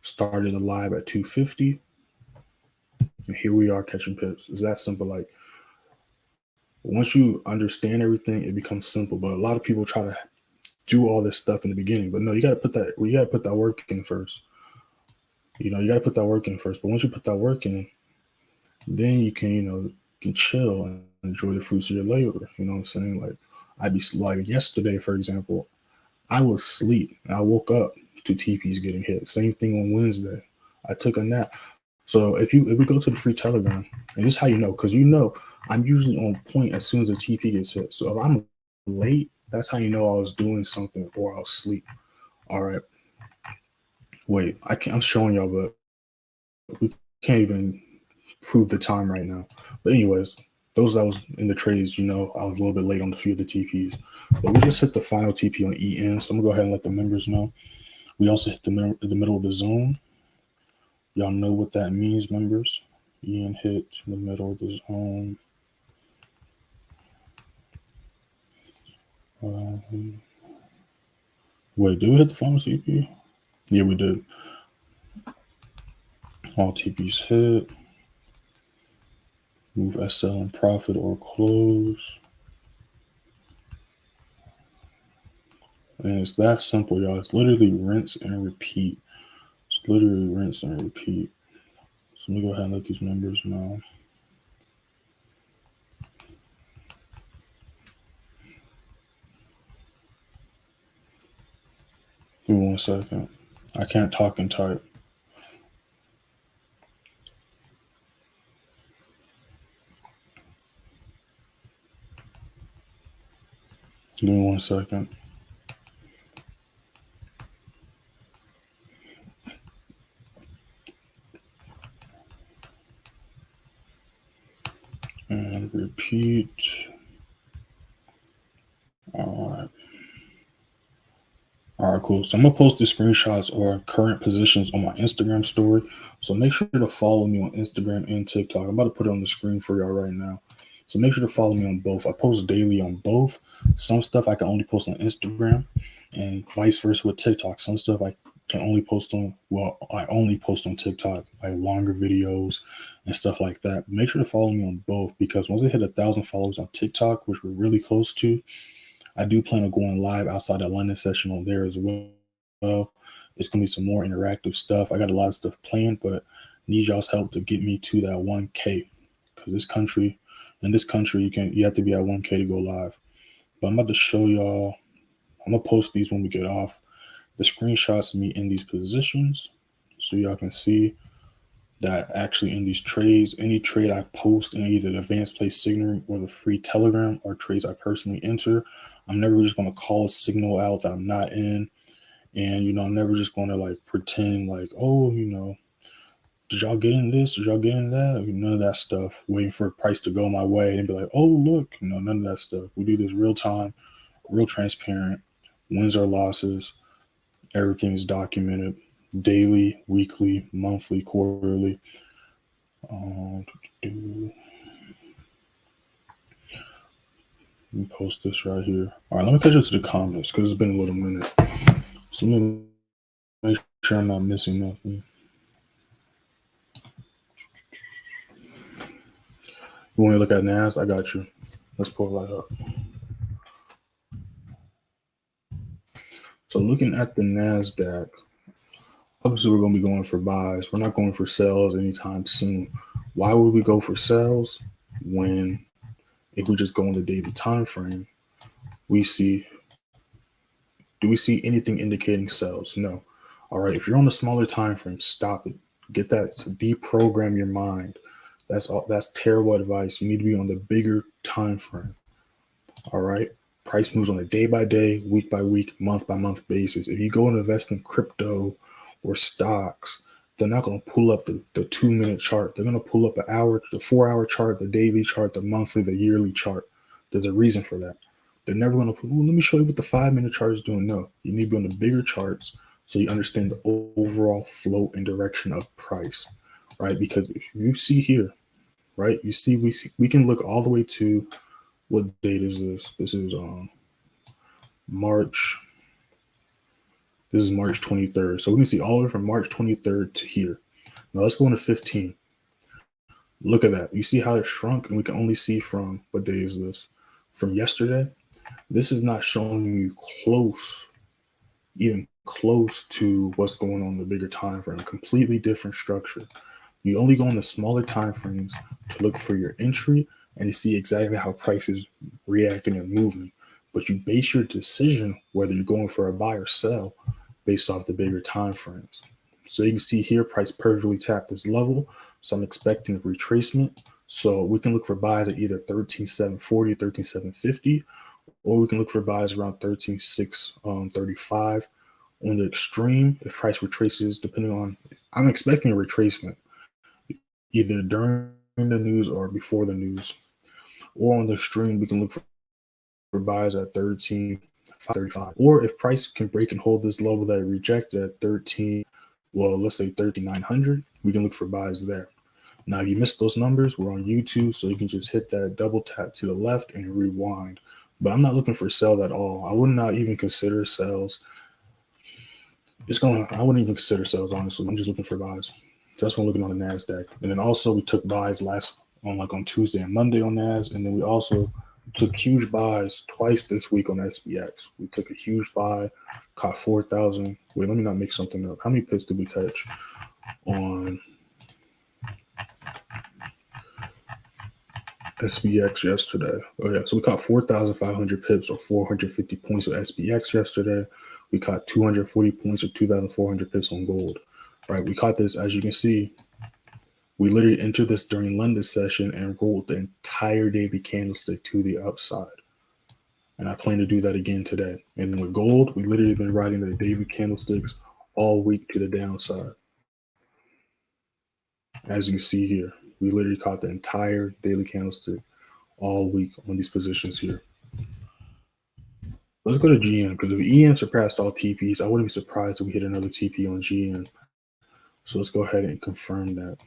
started the live at 2:50, and here we are catching pips. It's that simple. Like, once you understand everything, it becomes simple. But a lot of people try to do all this stuff in the beginning, but no, you got to put that work in first. You got to put that work in first. But once you put that work in, then you can can chill and enjoy the fruits of your labor. You know what I'm saying? Like, I'd be like yesterday, for example, I was asleep. I woke up to TPs getting hit. Same thing on Wednesday. I took a nap. So if we go to the free Telegram, and this is how you know, because I'm usually on point as soon as a TP gets hit. So if I'm late, that's how you know I was doing something or I was asleep. All right. Wait, I'm showing y'all, but we can't even prove the time right now. But anyways, those that was in the trades, I was a little bit late on a few of the TPs. But we just hit the final TP on EN. So I'm gonna go ahead and let the members know. We also hit the middle of the zone. Y'all know what that means, members. EN hit the middle of the zone. Wait, did we hit the final TP? Yeah, we did. All TPs hit. Move SL in profit or close. And it's that simple, y'all. It's literally rinse and repeat. It's literally rinse and repeat. So let me go ahead and let these members know. Give me 1 second. I can't talk and type. Give me 1 second. And repeat. All right. All right, cool. So I'm gonna post the screenshots or current positions on my Instagram story. So make sure to follow me on Instagram and TikTok. I'm about to put it on the screen for y'all right now. So make sure to follow me on both. I post daily on both. Some stuff I can only post on Instagram, and vice versa with TikTok. Some stuff I can only post on, well, I only post on TikTok, like longer videos and stuff like that. Make sure to follow me on both, because once I hit 1,000 followers on TikTok, which we're really close to, I do plan on going live outside that London session on there as well. It's gonna be some more interactive stuff. I got a lot of stuff planned, but need y'all's help to get me to that 1K. Because in this country, you have to be at 1K to go live. But I'm about to show y'all. I'm gonna post these when we get off. The screenshots of me in these positions, so y'all can see that actually in these trades, any trade I post in either the advanced play signal or the free Telegram are trades I personally enter. I'm never just going to call a signal out that I'm not in. And, I'm never just going to like pretend like, oh, did y'all get in this? Did y'all get in that? None of that stuff. Waiting for a price to go my way and be like, oh, look, none of that stuff. We do this real time, real transparent, wins or losses. Everything's documented daily, weekly, monthly, quarterly. Let me post this right here. All right, let me catch up to the comments because it's been a little minute. So let me make sure I'm not missing nothing. You want to look at NAS? I got you. Let's pull that up. So looking at the NASDAQ, obviously we're going to be going for buys. We're not going for sells anytime soon. Why would we go for sells when, if we just go on the daily time frame, do we see anything indicating sells? No. All right, if you're on the smaller time frame, stop it. Get that, deprogram your mind. That's terrible advice. You need to be on the bigger time frame. All right. Price moves on a day by day, week by week, month by month basis. If you go and invest in crypto or stocks, they're not going to pull up the 2-minute chart. They're going to pull up the 4-hour chart, the daily chart, the monthly, the yearly chart. There's a reason for that. They're never going to, let me show you what the 5-minute chart is doing. No, you need to be on the bigger charts so you understand the overall flow and direction of price, right? Because if you see here, right, we can look all the way to, what date is this? This is March. This is March 23rd. So we can see all the way from March 23rd to here. Now let's go into 15. Look at that. You see how it shrunk, and we can only see from, what day is this? From yesterday. This is not showing you even close to what's going on in the bigger time frame. Completely different structure. You only go on the smaller time frames to look for your entry and to see exactly how price is reacting and moving. But you base your decision whether you're going for a buy or sell based off the bigger time frames. So you can see here, price perfectly tapped this level. So I'm expecting a retracement. So we can look for buys at either 13,740, 13,750, or we can look for buys around 13,635. On the extreme, if price retraces, depending on, I'm expecting a retracement either during the news or before the news. Or on the extreme, we can look for buys at 13,535. Or if price can break and hold this level that it rejected at 13, well, let's say 13,900, we can look for buys there. Now, if you missed those numbers, we're on YouTube, so you can just hit that double tap to the left and rewind. But I'm not looking for sell at all. I would not even consider sells. I wouldn't even consider sells, honestly. I'm just looking for buys. So that's what I'm looking on the NASDAQ. And then also we took buys on Tuesday and Monday on NAS. And then we also took huge buys twice this week on SPX. We took a huge buy, caught 4,000. Wait, let me not make something up. How many pips did we catch on SPX yesterday? Oh yeah, so we caught 4,500 pips or 450 points of SPX yesterday. We caught 240 points or 2,400 pips on gold, right? We caught this, as you can see, we literally entered this during London session and rolled the entire daily candlestick to the upside. And I plan to do that again today. And with gold, we literally been riding the daily candlesticks all week to the downside. As you can see here, we literally caught the entire daily candlestick all week on these positions here. Let's go to GN, because if EN surpassed all TPs, I wouldn't be surprised if we hit another TP on GN. So let's go ahead and confirm that.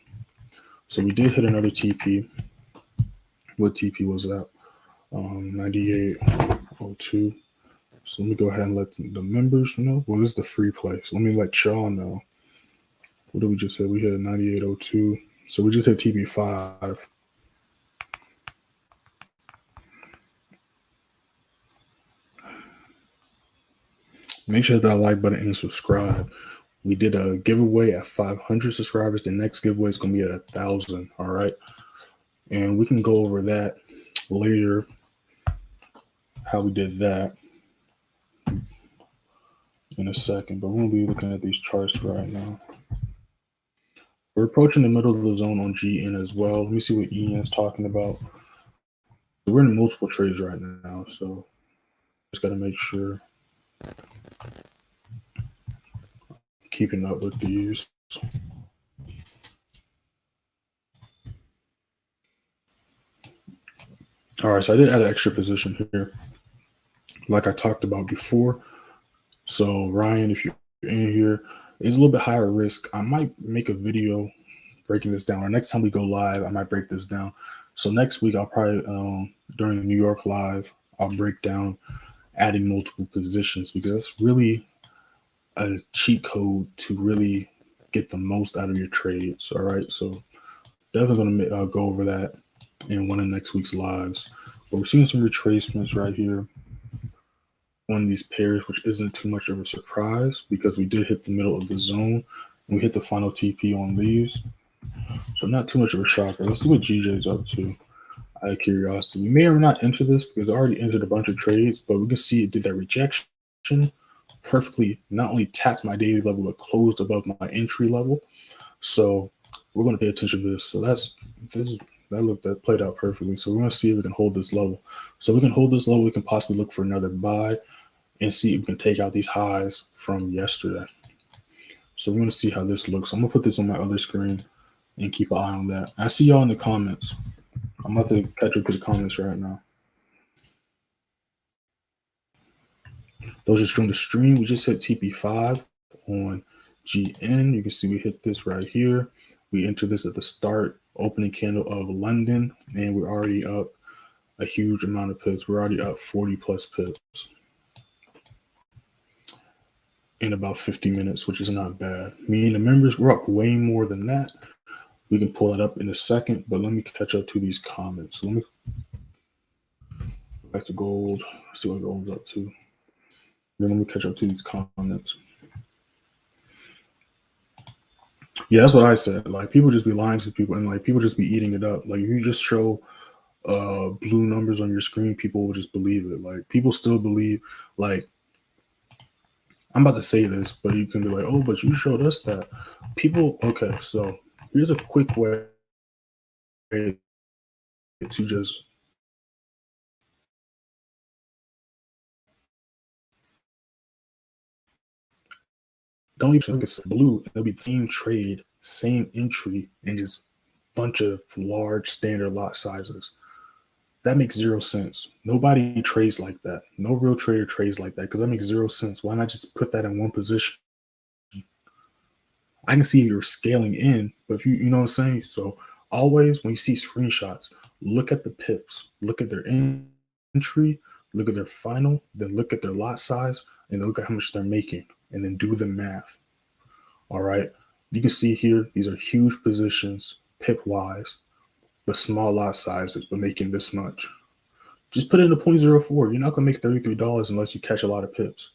So we did hit another TP. What TP was that? 98.02. So let me go ahead and let the members know. Well, this is the free play. So let me let Shawn know. What did we just hit? We hit 98.02. So we just hit TP5. Make sure that like button and subscribe. We did a giveaway at 500 subscribers. The next giveaway is going to be at 1,000. All right. And we can go over that later, how we did that in a second. But we're going to be looking at these charts right now. We're approaching the middle of the zone on GN as well. Let me see what EN is talking about. We're in multiple trades right now, so just got to make sure keeping up with these. All right, so I did add an extra position here, like I talked about before. So Ryan, if you're in here, it's a little bit higher risk. I might make a video breaking this down, or next time we go live, I might break this down. So next week, I'll probably, during the New York live, I'll break down adding multiple positions, because that's really a cheat code to really get the most out of your trades. All right, so definitely going to go over that in one of next week's lives. But we're seeing some retracements right here on these pairs, which isn't too much of a surprise because we did hit the middle of the zone and we hit the final TP on these. So not too much of a shocker. Let's see what GJ's up to out of curiosity. We may or not enter this because I already entered a bunch of trades, but we can see it did that rejection perfectly. Not only tapped my daily level, but closed above my entry level. So we're going to pay attention to this. So that played out perfectly. So we're going to see if we can hold this level. So we can hold this level. We can possibly look for another buy and see if we can take out these highs from yesterday. So we're going to see how this looks. I'm going to put this on my other screen and keep an eye on that. I see y'all in the comments. I'm about to catch up to the comments right now. Those just from the stream, we just hit TP5 on GN. You can see we hit this right here. We entered this at the start opening candle of London, and we're already up a huge amount of pips. We're already up 40 plus pips in about 50 minutes, which is not bad. Me and the members, we're up way more than that. We can pull that up in a second, but let me catch up to these comments. So let me go back to gold, see what gold's up to. Then let me catch up to these comments. Yeah, that's what I said. Like, people just be lying to people, and like people just be eating it up. Like, if you just show blue numbers on your screen, people will just believe it. Like, people still believe, like, I'm about to say this, but you can be like, oh, but you showed us that. People, okay, so here's a quick way to just don't even look at blue. It'll be the same trade, same entry, and just bunch of large standard lot sizes. That makes 0 sense. Nobody trades like that. No real trader trades like that because that makes 0 sense. Why not just put that in one position? I can see if you're scaling in, but if you know what I'm saying? So always when you see screenshots, look at the pips, look at their entry, look at their final, then look at their lot size, and then look at how much they're making, and then do the math. All right. You can see here, these are huge positions, pip-wise, but small lot sizes, but making this much. Just put it in a 0.04. You're not going to make $33 unless you catch a lot of pips,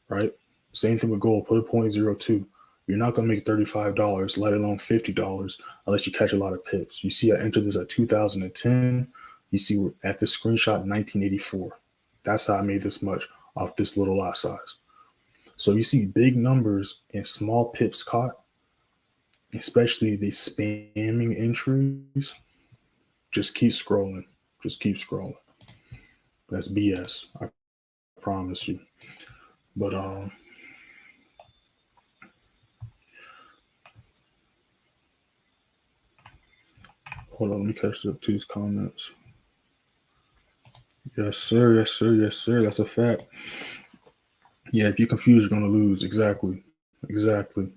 right? Same thing with gold. Put a 0.02. You're not going to make $35, let alone $50, unless you catch a lot of pips. You see I entered this at 2010. You see at this screenshot, 1984. That's how I made this much off this little lot size. So you see big numbers and small pips caught, especially the spamming entries. Just keep scrolling. Just keep scrolling. That's BS. I promise you. But hold on, let me catch up to his comments. Yes, sir. Yes, sir. Yes, sir. That's a fact. Yeah, if you're confused, you're gonna lose. Exactly. Exactly.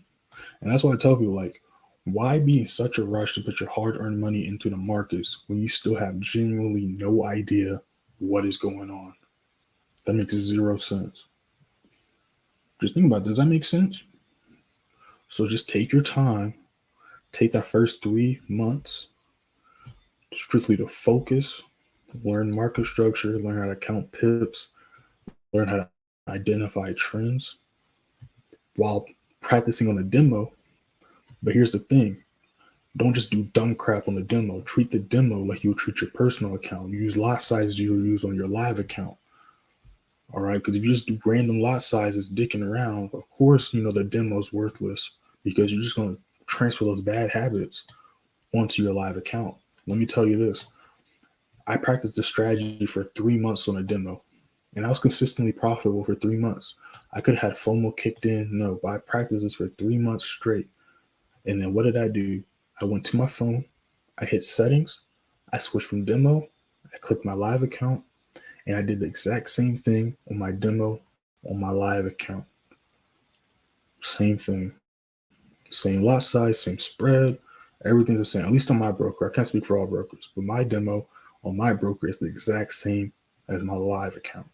And that's why I tell people, like, why be in such a rush to put your hard-earned money into the markets when you still have genuinely no idea what is going on? That makes zero sense. Just think about it. Does that make sense? So just take your time. Take that first 3 months strictly to focus, learn market structure, learn how to count pips, learn how to identify trends while practicing on a demo. But here's the thing. Don't just do dumb crap on the demo. Treat the demo like you would treat your personal account. Use lot sizes you would use on your live account. All right. Because if you just do random lot sizes dicking around, of course, the demo is worthless because you're just going to transfer those bad habits onto your live account. Let me tell you this. I practiced the strategy for 3 months on a demo, and I was consistently profitable for 3 months. I could have had FOMO kicked in. No, but I practiced this for 3 months straight. And then what did I do? I went to my phone. I hit settings. I switched from demo. I clicked my live account, and I did the exact same thing on my demo on my live account. Same thing. Same lot size, same spread. Everything's the same, at least on my broker. I can't speak for all brokers, but my demo on my broker is the exact same as my live account.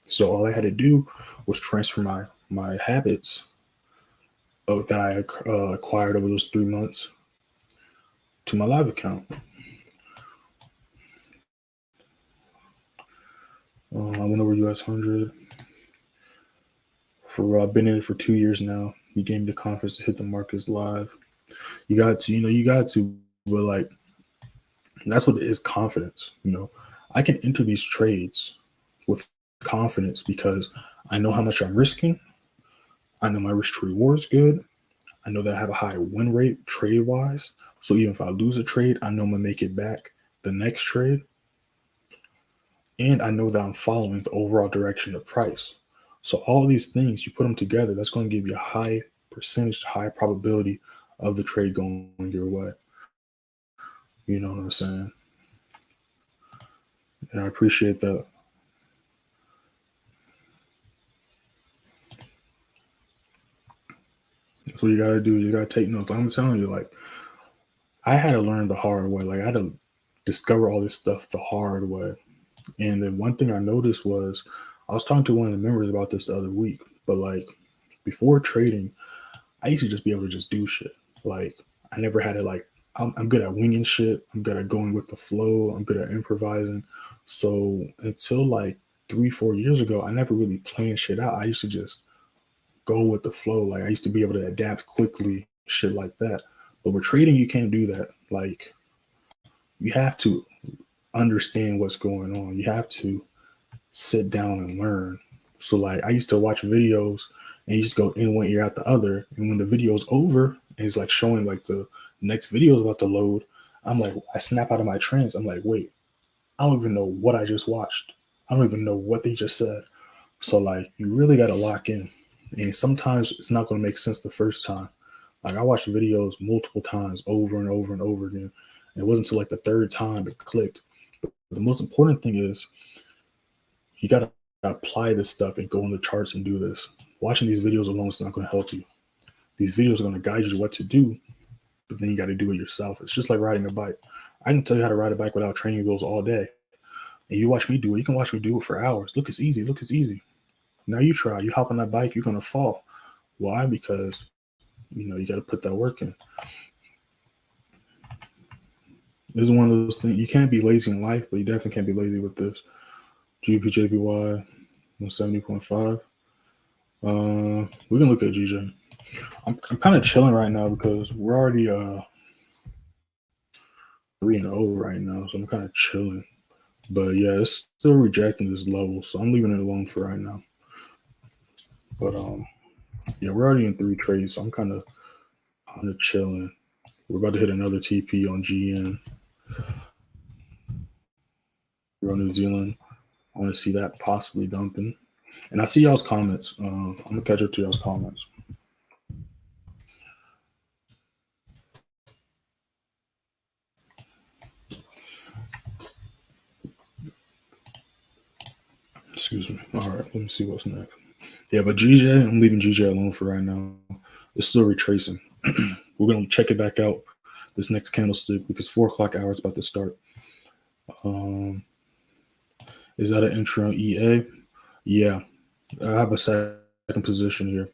So all I had to do was transfer my habits that I acquired over those 3 months to my live account. I went over US100 for I've been in it for 2 years now. You gave me the confidence to hit the markets live. You got to, but like that's what it is, confidence. I can enter these trades with confidence because I know how much I'm risking. I know my risk to reward is good. I know that I have a high win rate trade wise. So even if I lose a trade, I know I'm gonna make it back the next trade. And I know that I'm following the overall direction of price. So all of these things, you put them together, that's going to give you a high percentage, high probability of the trade going your way. You know what I'm saying? And I appreciate that. That's what you got to do. You got to take notes. I'm telling you, like, I had to learn the hard way. Like, I had to discover all this stuff the hard way. And then one thing I noticed was I was talking to one of the members about this the other week, but like before trading, I used to just be able to just do shit. Like I never had to like, I'm good at winging shit. I'm good at going with the flow. I'm good at improvising. So until like 3-4 years ago, I never really planned shit out. I used to just go with the flow. Like I used to be able to adapt quickly, shit like that. But with trading, you can't do that. Like you have to understand what's going on. You have to sit down and learn. So like I used to watch videos and you just go in one ear out the other. And when the video's over and it's like showing like the next video is about to load, I'm like, I snap out of my trance. I'm like, wait, I don't even know what I just watched. I don't even know what they just said. So like you really got to lock in. And sometimes it's not going to make sense the first time. Like I watched videos multiple times over and over and over again. And it wasn't until like the third time it clicked. But the most important thing is you got to apply this stuff and go on the charts and do this. Watching these videos alone is not going to help you. These videos are going to guide you to what to do, but then you got to do it yourself. It's just like riding a bike. I can tell you how to ride a bike without training wheels all day. And you watch me do it. You can watch me do it for hours. Look, it's easy. Look, it's easy. Now you try. You hop on that bike, you're going to fall. Why? Because, you got to put that work in. This is one of those things. You can't be lazy in life, but you definitely can't be lazy with this. GBPJPY 170.5. We can look at GJ. I'm kind of chilling right now because we're already 3-0 right now, so I'm kind of chilling. But yeah, it's still rejecting this level, so I'm leaving it alone for right now. But Yeah, we're already in 3 trades, so I'm kind of chilling. We're about to hit another TP on GN. We're on New Zealand. I want to see that possibly dumping. And I see y'all's comments. I'm going to catch up to y'all's comments. Excuse me. All right, let me see what's next. Yeah, but GJ, I'm leaving GJ alone for right now. It's still retracing. We're going to check it back out this next candlestick because 4 o'clock hour is about to start. Is that an intro EA? Yeah, I have a second position here.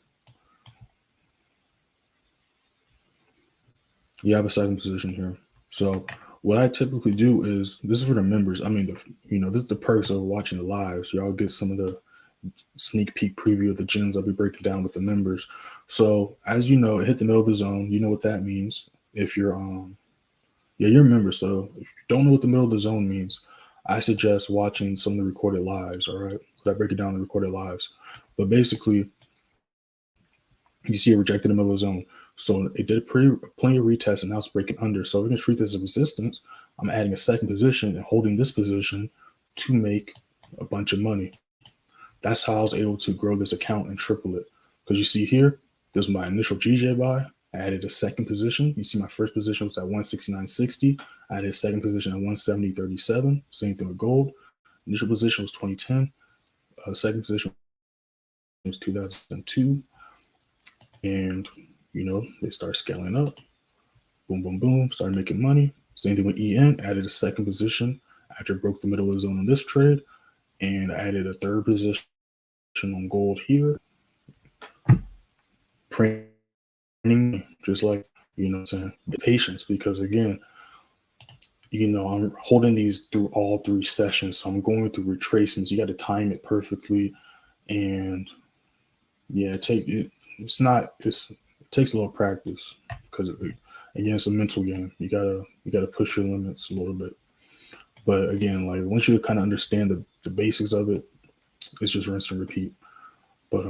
You have a second position here. So what I typically do is, this is for the members. I mean, this is the perks of watching the lives. Y'all get some of the sneak peek preview of the gems I'll be breaking down with the members. So as you know, it hit the middle of the zone. You know what that means. If you're you're a member. So if you don't know what the middle of the zone means, I suggest watching some of the recorded lives. All right, so I break it down the recorded lives. But basically, you see it rejected in the middle of the zone. So it did plenty of retests, and now it's breaking under. So we're going to treat this as resistance. I'm adding a second position and holding this position to make a bunch of money. That's how I was able to grow this account and triple it. Because you see here, this is my initial GBPJPY. I added a second position. You see my first position was at 169.60. I added a second position at 170.37. Same thing with gold. Initial position was 2010. Second position was 2002. And, they start scaling up. Boom, boom, boom. Started making money. Same thing with EN. Added a second position after it broke the middle of the zone on this trade. And I added a third position on gold here. Printing, just like, saying, patience, because again, I'm holding these through all 3 sessions. So I'm going through retracements. You got to time it perfectly. And yeah, it takes a little practice because again, it's a mental game. You gotta push your limits a little bit. But again, like once you kind of understand the basics of it, it's just rinse and repeat. But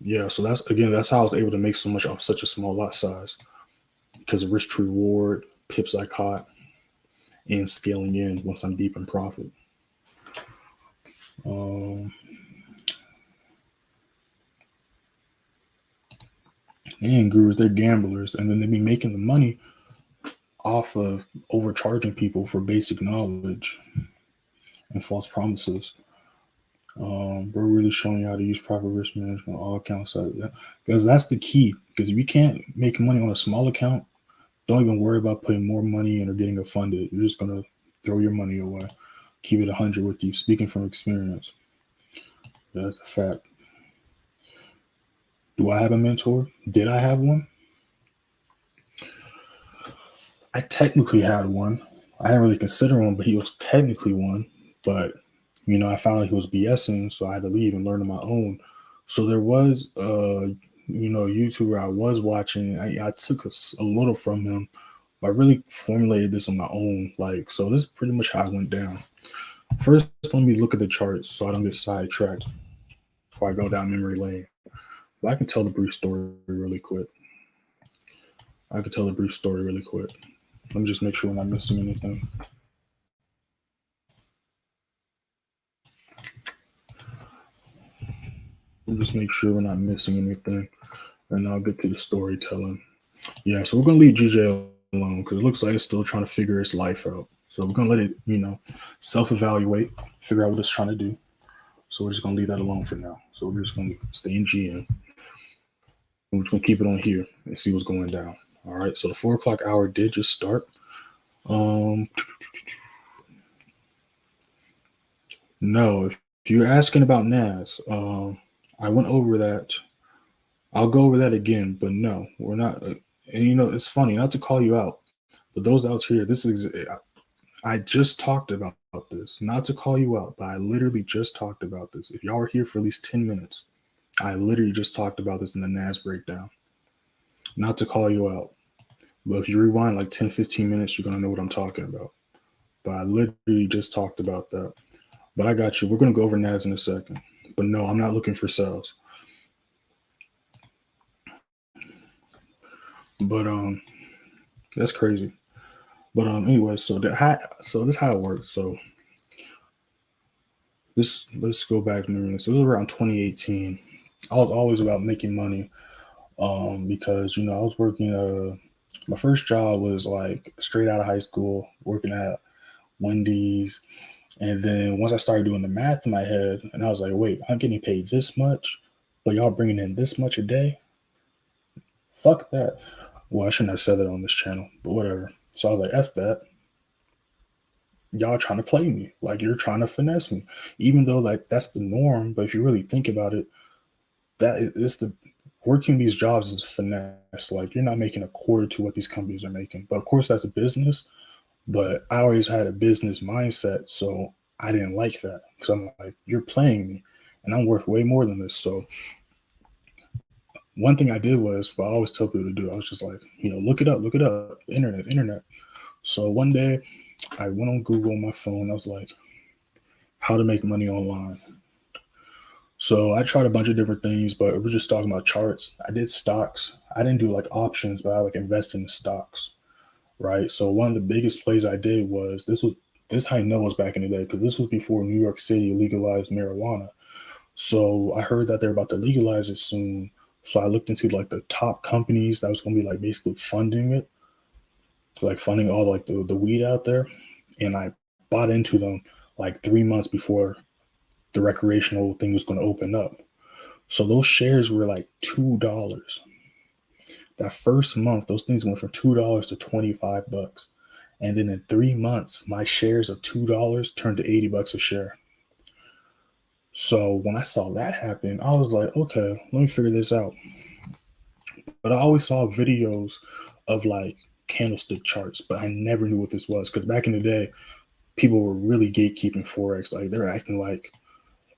yeah, so that's how I was able to make so much off such a small lot size, because of risk to reward, pips I caught, and scaling in once I'm deep in profit. And gurus, they're gamblers, and then they be making the money off of overcharging people for basic knowledge and false promises. We're really showing you how to use proper risk management on all accounts, because that's the key. Because if you can't make money on a small account, don't even worry about putting more money in or getting it funded. You're just gonna throw your money away. Keep it 100 with you. Speaking from experience, that's a fact. Do I have a mentor? Did I have one? I technically had one. I didn't really consider one, but he was technically one. But I found out he was BSing, so I had to leave and learn on my own. So there was a YouTuber I was watching. I took a little from him, but I really formulated this on my own. So this is pretty much how I went down. First, let me look at the charts so I don't get sidetracked before I go down memory lane. But I can tell the brief story really quick. Let me just make sure we're not missing anything. And I'll get to the storytelling. Yeah, so we're going to leave GJ alone because it looks like it's still trying to figure its life out. So we're going to let it, self-evaluate, figure out what it's trying to do. So we're just going to leave that alone for now. So we're just going to stay in GM. We're just going to keep it on here and see what's going down. All right, so the 4 o'clock hour did just start. No, if you're asking about NAS, I went over that. I'll go over that again, but no, we're not. And it's funny, not to call you out, but those out here, I just talked about this, not to call you out, but I literally just talked about this. If y'all were here for at least 10 minutes, I literally just talked about this in the NAS breakdown. Not to call you out, but if you rewind like 10, 15 minutes, you're going to know what I'm talking about. But I literally just talked about that. But I got you. We're going to go over NAS in a second. But no, I'm not looking for sales. But that's crazy. But anyway, so this is how it works. So let's go back. So it was around 2018. I was always about making money. Because I was working. My first job was like straight out of high school, working at Wendy's, and then once I started doing the math in my head, and I was like, wait, I'm getting paid this much, but y'all bringing in this much a day? Fuck that. Well, I shouldn't have said that on this channel, but whatever. So I was like, F that. Y'all trying to play me. Like, you're trying to finesse me. Even though, like, that's the norm. But if you really think about it, that is the working these jobs is finesse. Like, you're not making a quarter to what these companies are making. But of course, that's a business. But I always had a business mindset. So I didn't like that. Because I'm like, you're playing me. And I'm worth way more than this. So one thing I did was, what I always tell people to do, I was just like, look it up, the internet. So one day I went on Google on my phone. I was like, how to make money online. So I tried a bunch of different things, but it was just talking about charts. I did stocks. I didn't do like options, but I like invested in stocks, right? So one of the biggest plays I did was this how I know it was back in the day, because this was before New York City legalized marijuana. So I heard that they're about to legalize it soon. So I looked into like the top companies that was going to be like basically funding it, like funding all like the weed out there. And I bought into them like 3 months before the recreational thing was going to open up. So those shares were like $2. That first month, those things went from $2 to $25. And then in 3 months, my shares of $2 turned to $80 a share. So when I saw that happen, I was like, okay, let me figure this out. But I always saw videos of like candlestick charts, but I never knew what this was, because back in the day, people were really gatekeeping Forex. Like, they're acting like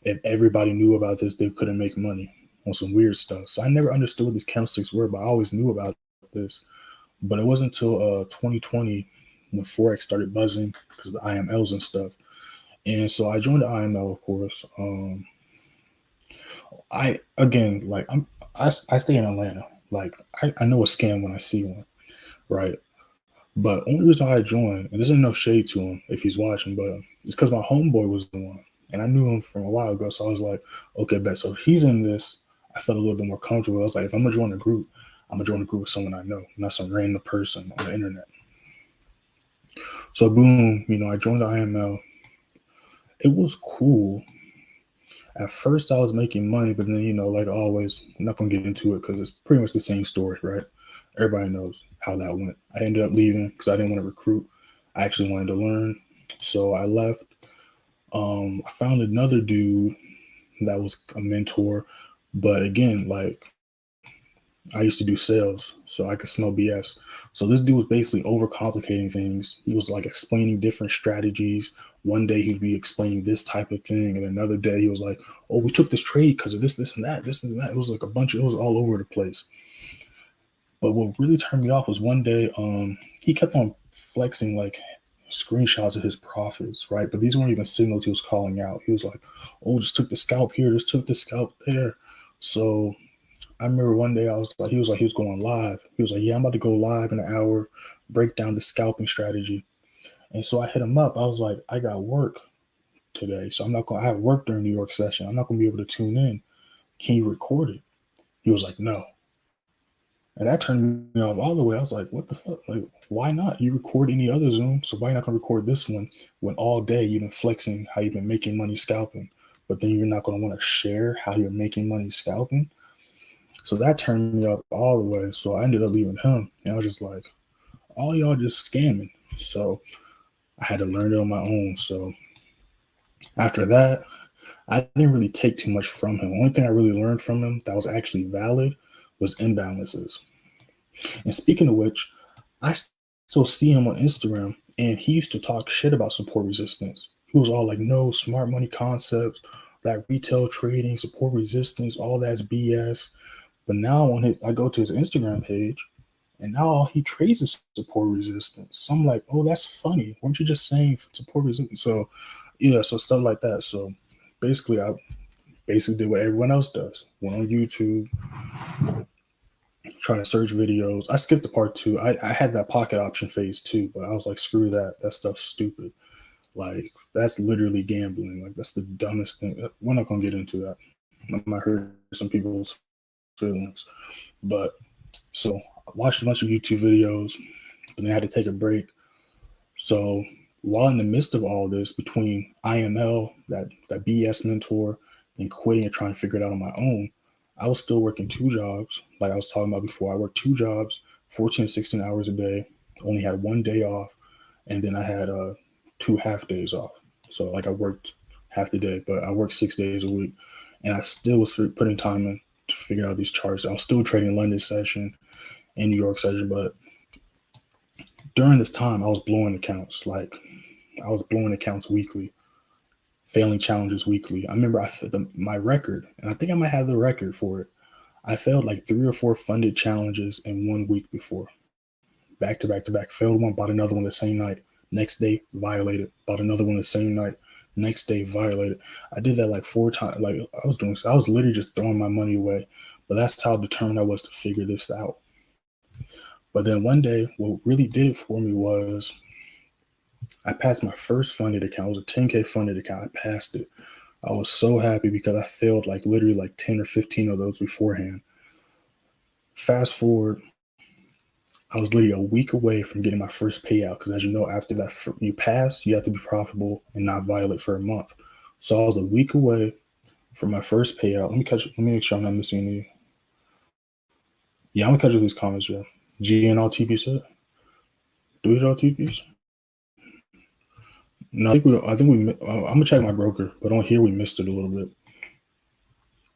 if everybody knew about this, they couldn't make money on some weird stuff. So I never understood what these candlesticks were, but I always knew about this. But it wasn't until 2020 when Forex started buzzing because the IMLs and stuff. And so I joined the IML, of course. I again, like I stay in Atlanta. Like, I know a scam when I see one, right? But only reason I joined, and this is no shade to him if he's watching, but it's because my homeboy was the one, and I knew him from a while ago. So I was like, okay, bet. So if he's in this, I felt a little bit more comfortable. I was like, if I'm gonna join a group, I'm gonna join a group with someone I know, not some random person on the internet. So boom, I joined the IML. It was cool. At first, I was making money, but then, like always, I'm not gonna get into it because it's pretty much the same story, right? Everybody knows how that went. I ended up leaving because I didn't want to recruit. I actually wanted to learn, so I left. I found another dude that was a mentor, but again, like, I used to do sales, so I could smell BS. So this dude was basically overcomplicating things. He was like explaining different strategies. One day he'd be explaining this type of thing, and another day he was like, "Oh, we took this trade because of this, this, and that, this, and that." It was like it was all over the place. But what really turned me off was one day, he kept on flexing like screenshots of his profits, right? But these weren't even signals he was calling out. He was like, "Oh, just took the scalp here, just took the scalp there." So I remember one day he was going live. He was like, "Yeah, I'm about to go live in an hour, break down the scalping strategy." And so I hit him up. I was like, "I got work today, so I have work during New York session. I'm not gonna be able to tune in. Can you record it?" He was like, "No." And that turned me off all the way. I was like, what the fuck? Like, why not? You record any other Zoom, so why not gonna record this one when all day you've been flexing how you've been making money scalping, but then you're not gonna want to share how you're making money scalping? So that turned me up all the way. So I ended up leaving him. And I was just like, all y'all just scamming. So I had to learn it on my own. So after that, I didn't really take too much from him. The only thing I really learned from him that was actually valid was imbalances. And speaking of which, I still see him on Instagram, and he used to talk shit about support resistance. He was all like, no, smart money concepts, like retail trading, support resistance, all that's BS. But now I go to his Instagram page, and now all he trades is support resistance. So I'm like, oh, that's funny. Weren't you just saying support resistance? So yeah, so stuff like that. So basically, I basically did what everyone else does. Went on YouTube, try to search videos. I skipped the part 2. I had that pocket option phase too, but I was like, screw that. That stuff's stupid. Like, that's literally gambling. Like, that's the dumbest thing. We're not gonna get into that. I might hurt some people's feelings. But so I watched a bunch of YouTube videos, but then I had to take a break. So while in the midst of all this, between IML, that BS mentor, and quitting and trying to figure it out on my own, I was still working 2 jobs. Like I was talking about before, I worked 2 jobs, 14 to 16 hours a day, only had 1 day off. And then I had 2 half days off. So like I worked half the day, but I worked 6 days a week. And I still was putting time in to figure out these charts. I was still trading London session and New York session, but during this time, I was blowing accounts. Like I was blowing accounts weekly, failing challenges weekly. I remember my record, and I think I might have the record for it. I failed like 3 or 4 funded challenges in 1 week before, back to back to back. Failed one, bought another one the same night. Next day, violated. Bought another one the same night. Next day, violated. I did that like 4 times. Like I was literally just throwing my money away. But that's how determined I was to figure this out. But then one day, what really did it for me was I passed my first funded account. It was a 10K funded account. I passed it. I was so happy because I failed like literally like 10 or 15 of those beforehand. Fast forward, I was literally a week away from getting my first payout because, as you know, after that you pass, you have to be profitable and not violate for a month. So I was a week away from my first payout. Let me make sure I'm not missing any. Yeah, I'm gonna catch up these comments, yeah. GN TP set. Do we hit all TPs? No, I think we. I'm gonna check my broker, but on here we missed it a little bit.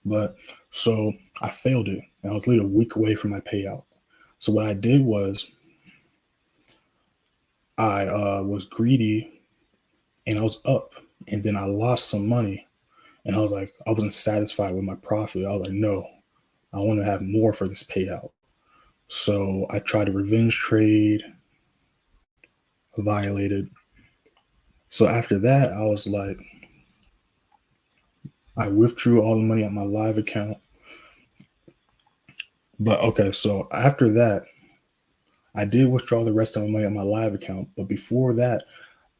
But so I failed it, and I was literally a week away from my payout. So what I did was I was greedy, and I was up, and then I lost some money, and I was like, I wasn't satisfied with my profit. I was like, no, I want to have more for this payout. So I tried to revenge trade, violated. So after that, I was like, I withdrew all the money at my live account. But okay, so after that, I did withdraw the rest of my money at my live account. But before that,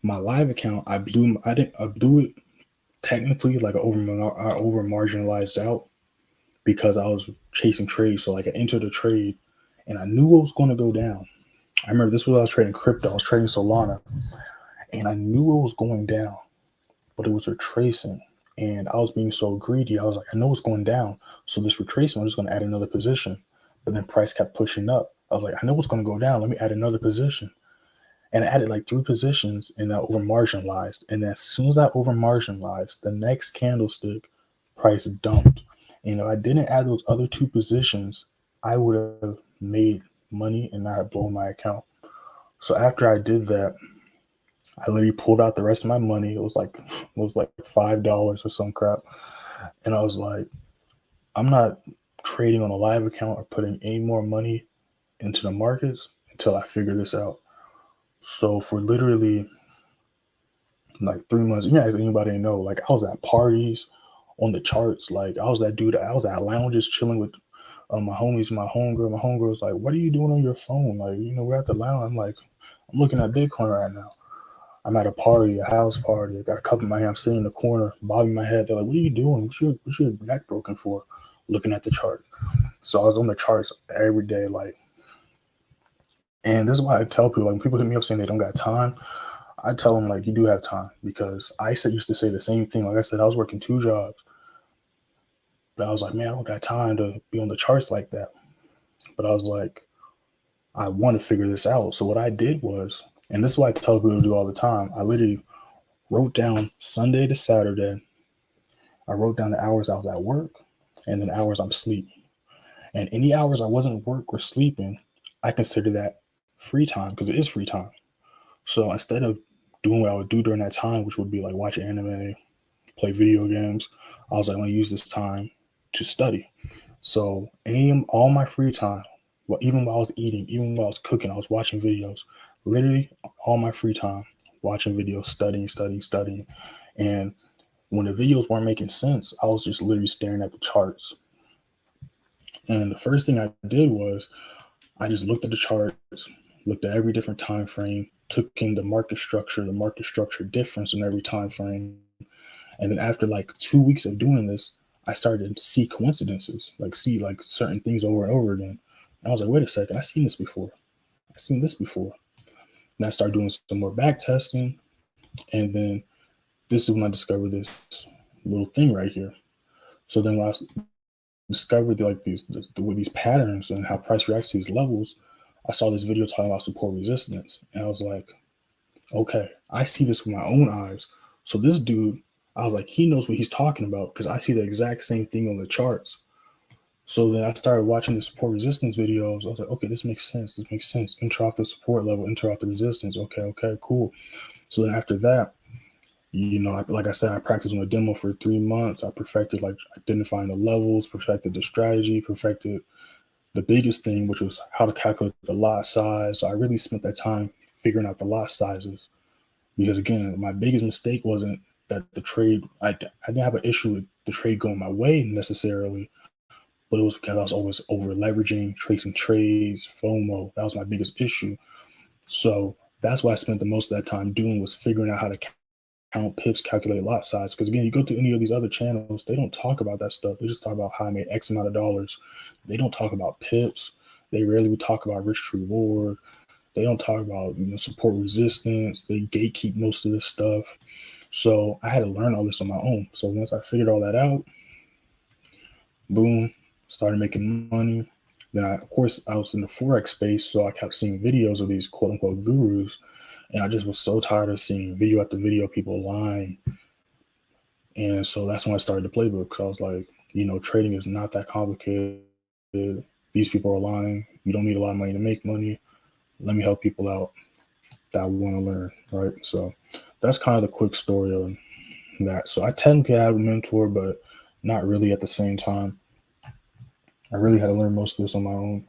my live account, I blew it technically like I over marginalized out because I was chasing trades. So like I entered a trade and I knew it was going to go down. I remember this was I was trading crypto. I was trading Solana, and I knew it was going down, but it was retracing. And I was being so greedy. I was like, I know it's going down. So this retracement, I'm just going to add another position. But then price kept pushing up. I was like, I know it's going to go down. Let me add another position. And I added like 3 positions, and I over marginalized. And as soon as I over marginalized, the next candlestick price dumped. And if I didn't add those other 2 positions, I would have made money and not have blown my account. So after I did that, I literally pulled out the rest of my money. It was like $5 or some crap. And I was like, I'm not trading on a live account or putting any more money into the markets until I figure this out. So for literally like 3 months, you guys, anybody know, like I was at parties on the charts. Like I was that dude. I was at lounges chilling with my homies, my homegirl. My homegirl was like, "What are you doing on your phone?" Like, we're at the lounge. I'm like, I'm looking at Bitcoin right now. I'm at a party, a house party. I got a cup in my hand. I'm sitting in the corner, bobbing my head. They're like, "What are you doing? What's your neck broken for?" Looking at the chart. So I was on the charts every day, like. And this is why I tell people, like, when people hit me up saying they don't got time, I tell them, like, you do have time, because I used to say the same thing. Like I said, I was working 2 jobs, but I was like, man, I don't got time to be on the charts like that. But I was like, I want to figure this out. So what I did was, and this is what I tell people to do all the time, I literally wrote down Sunday to Saturday. I wrote down the hours I was at work and then hours I'm sleeping. And any hours I wasn't at work or sleeping, I consider that free time, because it is free time. So instead of doing what I would do during that time, which would be like watch anime, play video games, I was like, I'm going to use this time to study. So all my free time, even while I was eating, even while I was cooking, I was watching videos. Literally all my free time, watching videos, studying. And when the videos weren't making sense, I was just literally staring at the charts. And the first thing I did was I just looked at the charts, looked at every different time frame, took in the market structure difference in every time frame. And then after like 2 weeks of doing this, I started to see coincidences, like see like certain things over and over again. And I was like, wait a second, I've seen this before. I've seen this before. And I started doing some more back testing. And then this is when I discovered this little thing right here. So then when I discovered like these patterns and how price reacts to these levels, I saw this video talking about support resistance. And I was like, okay, I see this with my own eyes. So this dude, I was like, he knows what he's talking about because I see the exact same thing on the charts. So then I started watching the support resistance videos. I was like, okay, this makes sense. This makes sense. Enter off the support level, enter off the resistance. Okay, cool. So then after that, like I said, I practiced on a demo for 3 months. I perfected like identifying the levels, perfected the strategy, perfected the biggest thing, which was how to calculate the lot size. So I really spent that time figuring out the lot sizes. Because again, my biggest mistake wasn't that the trade, I didn't have an issue with the trade going my way necessarily, but it was because I was always over leveraging, tracing trades, FOMO. That was my biggest issue. So that's what I spent the most of that time doing, was figuring out how to count pips, calculate lot size. Because again, you go to any of these other channels, they don't talk about that stuff. They just talk about how I made X amount of dollars. They don't talk about pips. They rarely would talk about risk to reward. They don't talk about support resistance. They gatekeep most of this stuff. So I had to learn all this on my own. So once I figured all that out, boom, started making money. Then of course, I was in the Forex space, so I kept seeing videos of these quote unquote gurus. And I just was so tired of seeing video after video, people lying. And so that's when I started the playbook. Because I was like, trading is not that complicated. These people are lying. You don't need a lot of money to make money. Let me help people out that want to learn, right? So that's kind of the quick story on that. So I technically had a mentor, but not really at the same time. I really had to learn most of this on my own.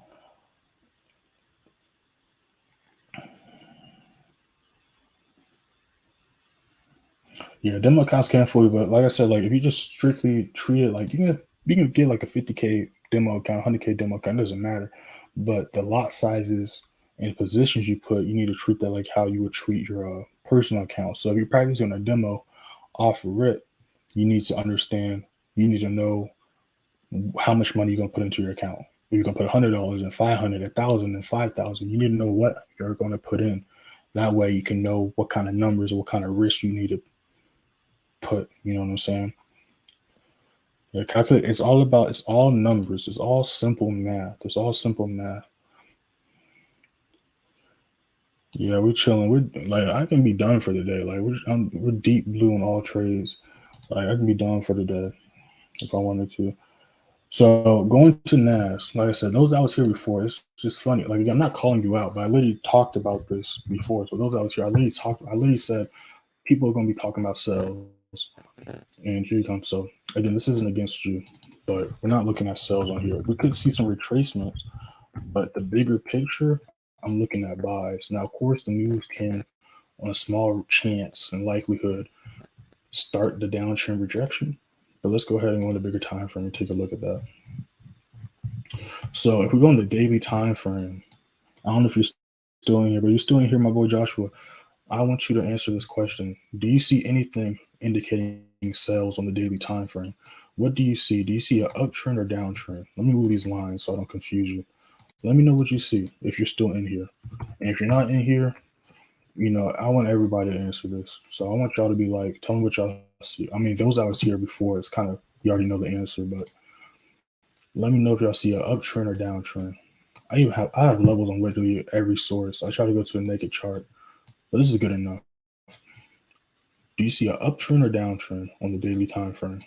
Yeah, demo accounts can fool you, but like I said, like if you just strictly treat it like you can get like a 50K demo account, 100K demo account, it doesn't matter. But the lot sizes and positions you put, you need to treat that like how you would treat your personal account. So if you're practicing a demo off rip, you need to understand, you need to know how much money you're gonna put into your account. If you're gonna put $100 and 500, 1,000 and 5,000, you need to know what you're gonna put in. That way you can know what kind of numbers or what kind of risk you need to put, you know what I'm saying? Yeah, calculate. It's all numbers. It's all simple math. It's all simple math. Yeah, we're chilling. We're like, I can be done for the day. Like we're deep blue on all trades. Like I can be done for the day if I wanted to. So going to NAS, like I said, those that was here before, it's just funny. Like I'm not calling you out, but I literally talked about this before. So those that was here, I literally said people are going to be talking about sales. And here you come. So again, this isn't against you, but we're not looking at sales on here. We could see some retracements, but the bigger picture, I'm looking at buys. Now, of course, the news can, on a small chance and likelihood, start the downtrend rejection. But let's go ahead and go on the bigger time frame and take a look at that. So if we go on the daily time frame, I don't know if you're still in here, but you're still in here, my boy Joshua. I want you to answer this question. Do you see anything indicating sales on the daily time frame? What do you see? Do you see an uptrend or downtrend? Let me move these lines so I don't confuse you. Let me know what you see if you're still in here. And if you're not in here, I want everybody to answer this. So I want y'all to be like, tell me what y'all see. I mean, those I was here before, it's kind of, you already know the answer, but let me know if y'all see an uptrend or downtrend. I have levels on literally every source. I try to go to a naked chart, but this is good enough. Do you see an uptrend or downtrend on the daily time frame?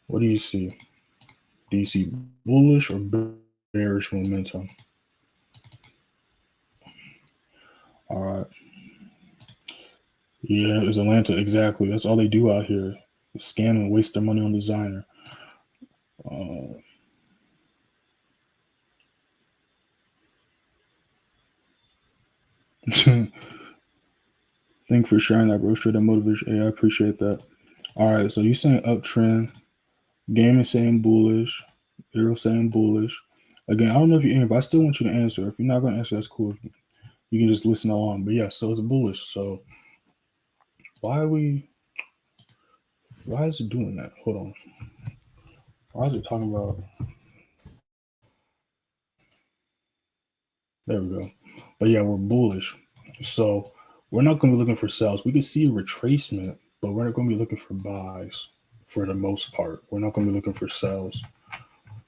What do you see? Do you see bullish or bearish momentum? All right. Yeah, it's Atlanta. Exactly. That's all they do out here. Scam and waste their money on designer. Thank for sharing that, bro. Sure, that motivation. Hey, I appreciate that. All right. So you saying uptrend. Game is saying bullish. You're saying bullish. Again, I don't know if you're in, but I still want you to answer. If you're not going to answer, that's cool. You can just listen along. But yeah, so it's bullish. So why is it doing that? Hold on. Why is it talking about? There we go. But yeah, we're bullish. So we're not going to be looking for sells. We can see a retracement, but we're not going to be looking for buys for the most part. We're not going to be looking for sells.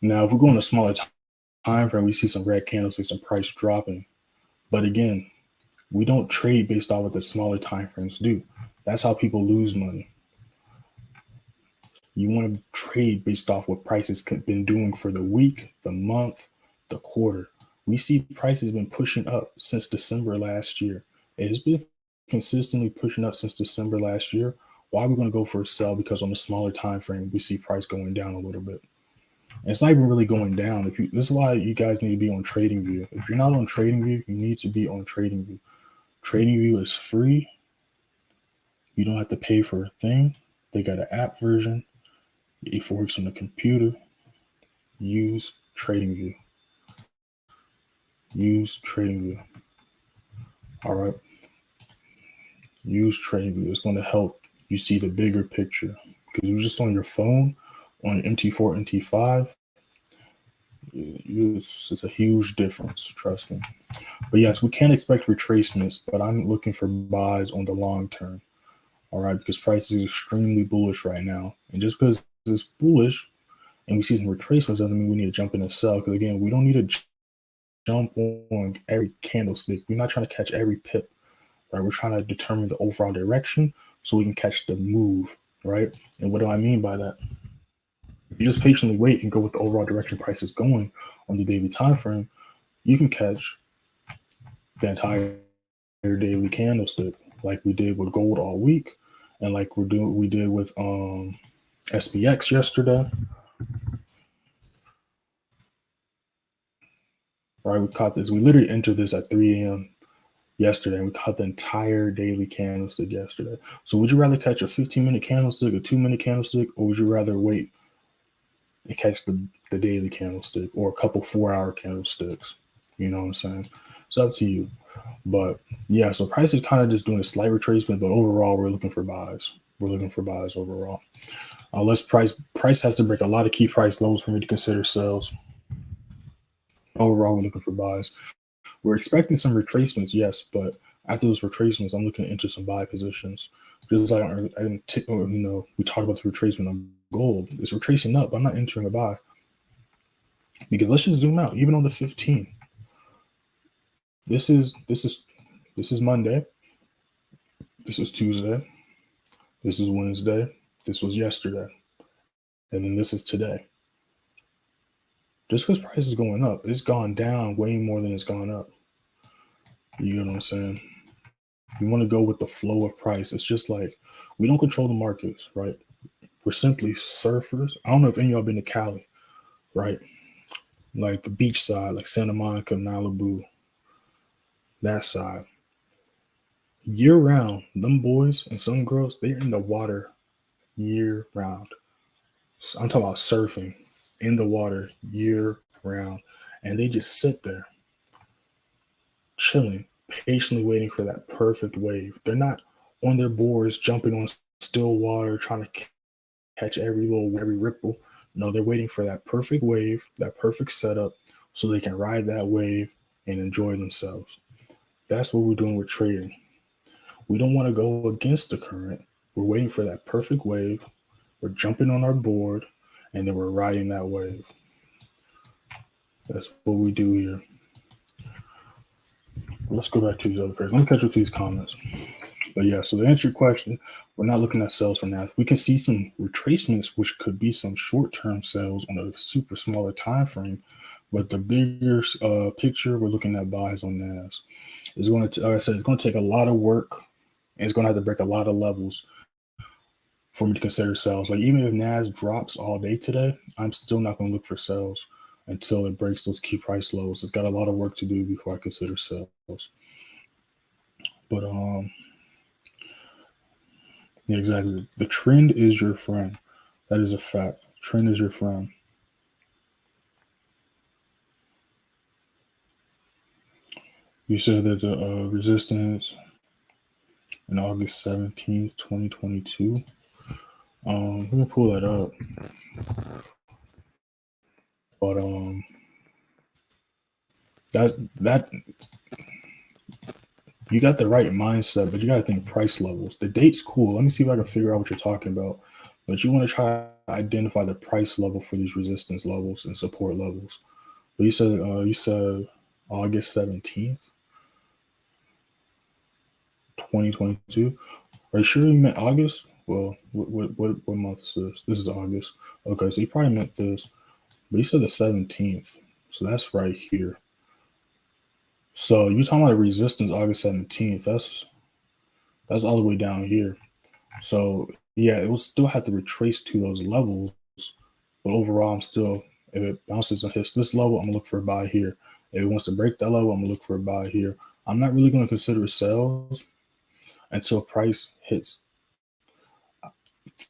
Now, if we go on a smaller time frame, we see some red candles, some price dropping. But again, we don't trade based on what the smaller time frames do. That's how people lose money. You want to trade based off what prices have been doing for the week, the month, the quarter. We see prices been pushing up since December last year. It's been consistently pushing up since December last year. Why are we going to go for a sell? Because on the smaller time frame, we see price going down a little bit. And it's not even really going down. This is why you guys need to be on TradingView. If you're not on TradingView, you need to be on TradingView. TradingView is free. You don't have to pay for a thing. They got an app version. If it works on the computer, use TradingView. Use TradingView. All right. Use TradingView. It's going to help you see the bigger picture. Because you're just on your phone, on MT4, MT5, it's a huge difference, trust me. But yes, we can't expect retracements, but I'm looking for buys on the long term. All right, because price is extremely bullish right now. And just because it's bullish and we see some retracements doesn't mean we need to jump in and sell. Because again, we don't need to jump on every candlestick. We're not trying to catch every pip, right? We're trying to determine the overall direction so we can catch the move, right? And what do I mean by that? You just patiently wait and go with the overall direction price is going on the daily time frame, you can catch the entire daily candlestick like we did with gold all week and like we did with SPX yesterday. Right, we caught this. We literally entered this at 3 a.m. yesterday. We caught the entire daily candlestick yesterday. So would you rather catch a 15-minute candlestick, a 2-minute candlestick, or would you rather wait and catch the daily candlestick or a couple 4-hour candlesticks? You know what I'm saying? It's up to you. But yeah, so price is kind of just doing a slight retracement, but overall we're looking for buys. We're looking for buys overall. Unless price has to break a lot of key price lows for me to consider sells. Overall, we're looking for buys. We're expecting some retracements, yes, but after those retracements, I'm looking to enter some buy positions. Just like we talked about the retracement on gold. It's retracing up. I'm not entering a buy because let's just zoom out. Even on the 15, this is Monday. This is Tuesday. This is Wednesday. This was yesterday, and then this is today. Just because price is going up, it's gone down way more than it's gone up. You know what I'm saying? You want to go with the flow of price. It's just like we don't control the markets, right? We're simply surfers. I don't know if any of y'all been to Cali, right? Like the beach side, like Santa Monica, Malibu, that side. Year round, them boys and some girls, they're in the water year round. I'm talking about surfing in the water year round. And they just sit there chilling, patiently waiting for that perfect wave. They're not on their boards jumping on still water, trying to catch every ripple. No, they're waiting for that perfect wave, that perfect setup, so they can ride that wave and enjoy themselves. That's what we're doing with trading. We don't want to go against the current. We're waiting for that perfect wave. We're jumping on our board, and then we're riding that wave. That's what we do here. Let's go back to these other pairs. Let me catch up to these comments. But yeah, so to answer your question, we're not looking at sales for now. We can see some retracements, which could be some short-term sales on a super smaller time frame. But the bigger picture, we're looking at buys on NAS. It's going to, like I said, it's going to take a lot of work, and it's going to have to break a lot of levels for me to consider sales. Like even if NAS drops all day today, I'm still not going to look for sales until it breaks those key price lows. It's got a lot of work to do before I consider sales. But yeah, exactly. The trend is your friend. That is a fact. Trend is your friend. You said there's a resistance in August 17th, 2022. Let me pull that up. But that you got the right mindset, but you got to think price levels. The date's cool. Let me see if I can figure out what you're talking about. But you want to try to identify the price level for these resistance levels and support levels. But you said August 17th, 2022. Are you sure you meant August? Well, what month is this? This is August. Okay, so you probably meant this. But you said the 17th. So that's right here. So you're talking about the resistance August 17th. That's all the way down here. So yeah, it will still have to retrace to those levels. But overall, I'm still, if it bounces and hits this level, I'm gonna look for a buy here. If it wants to break that level, I'm gonna look for a buy here. I'm not really gonna consider sales until price hits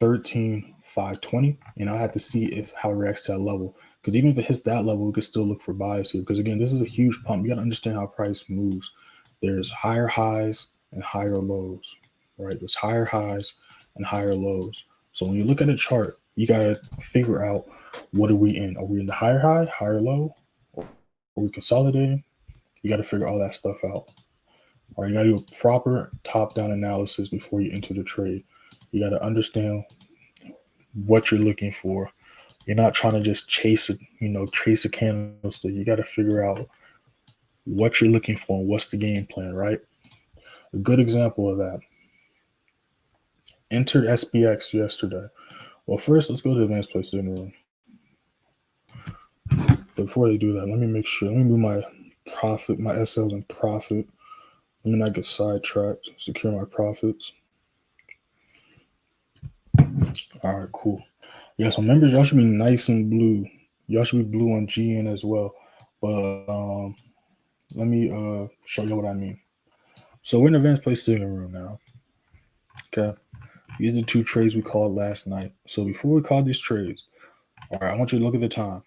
13,520, and I have to see if how it reacts to that level. Because even if it hits that level, we can still look for buys here. Because again, this is a huge pump. You got to understand how price moves. There's higher highs and higher lows, right? There's higher highs and higher lows. So when you look at a chart, you got to figure out, what are we in? Are we in the higher high, higher low? Or are we consolidating? You got to figure all that stuff out. All right, you got to do a proper top-down analysis before you enter the trade. You got to understand what you're looking for. You're not trying to just chase it, chase a candlestick. You got to figure out what you're looking for and what's the game plan, right? A good example of that. Entered SPX yesterday. Well, first, let's go to the advanced place signal. Before they do that, let me make sure. Let me move my profit, my SLs and profit. Let me not get sidetracked. Secure my profits. All right, cool. Yeah, so members, y'all should be nice and blue. Y'all should be blue on GN as well. But let me show you what I mean. So we're in the advanced place signal room now. Okay. These are the two trades we called last night. So before we called these trades, all right, I want you to look at the time.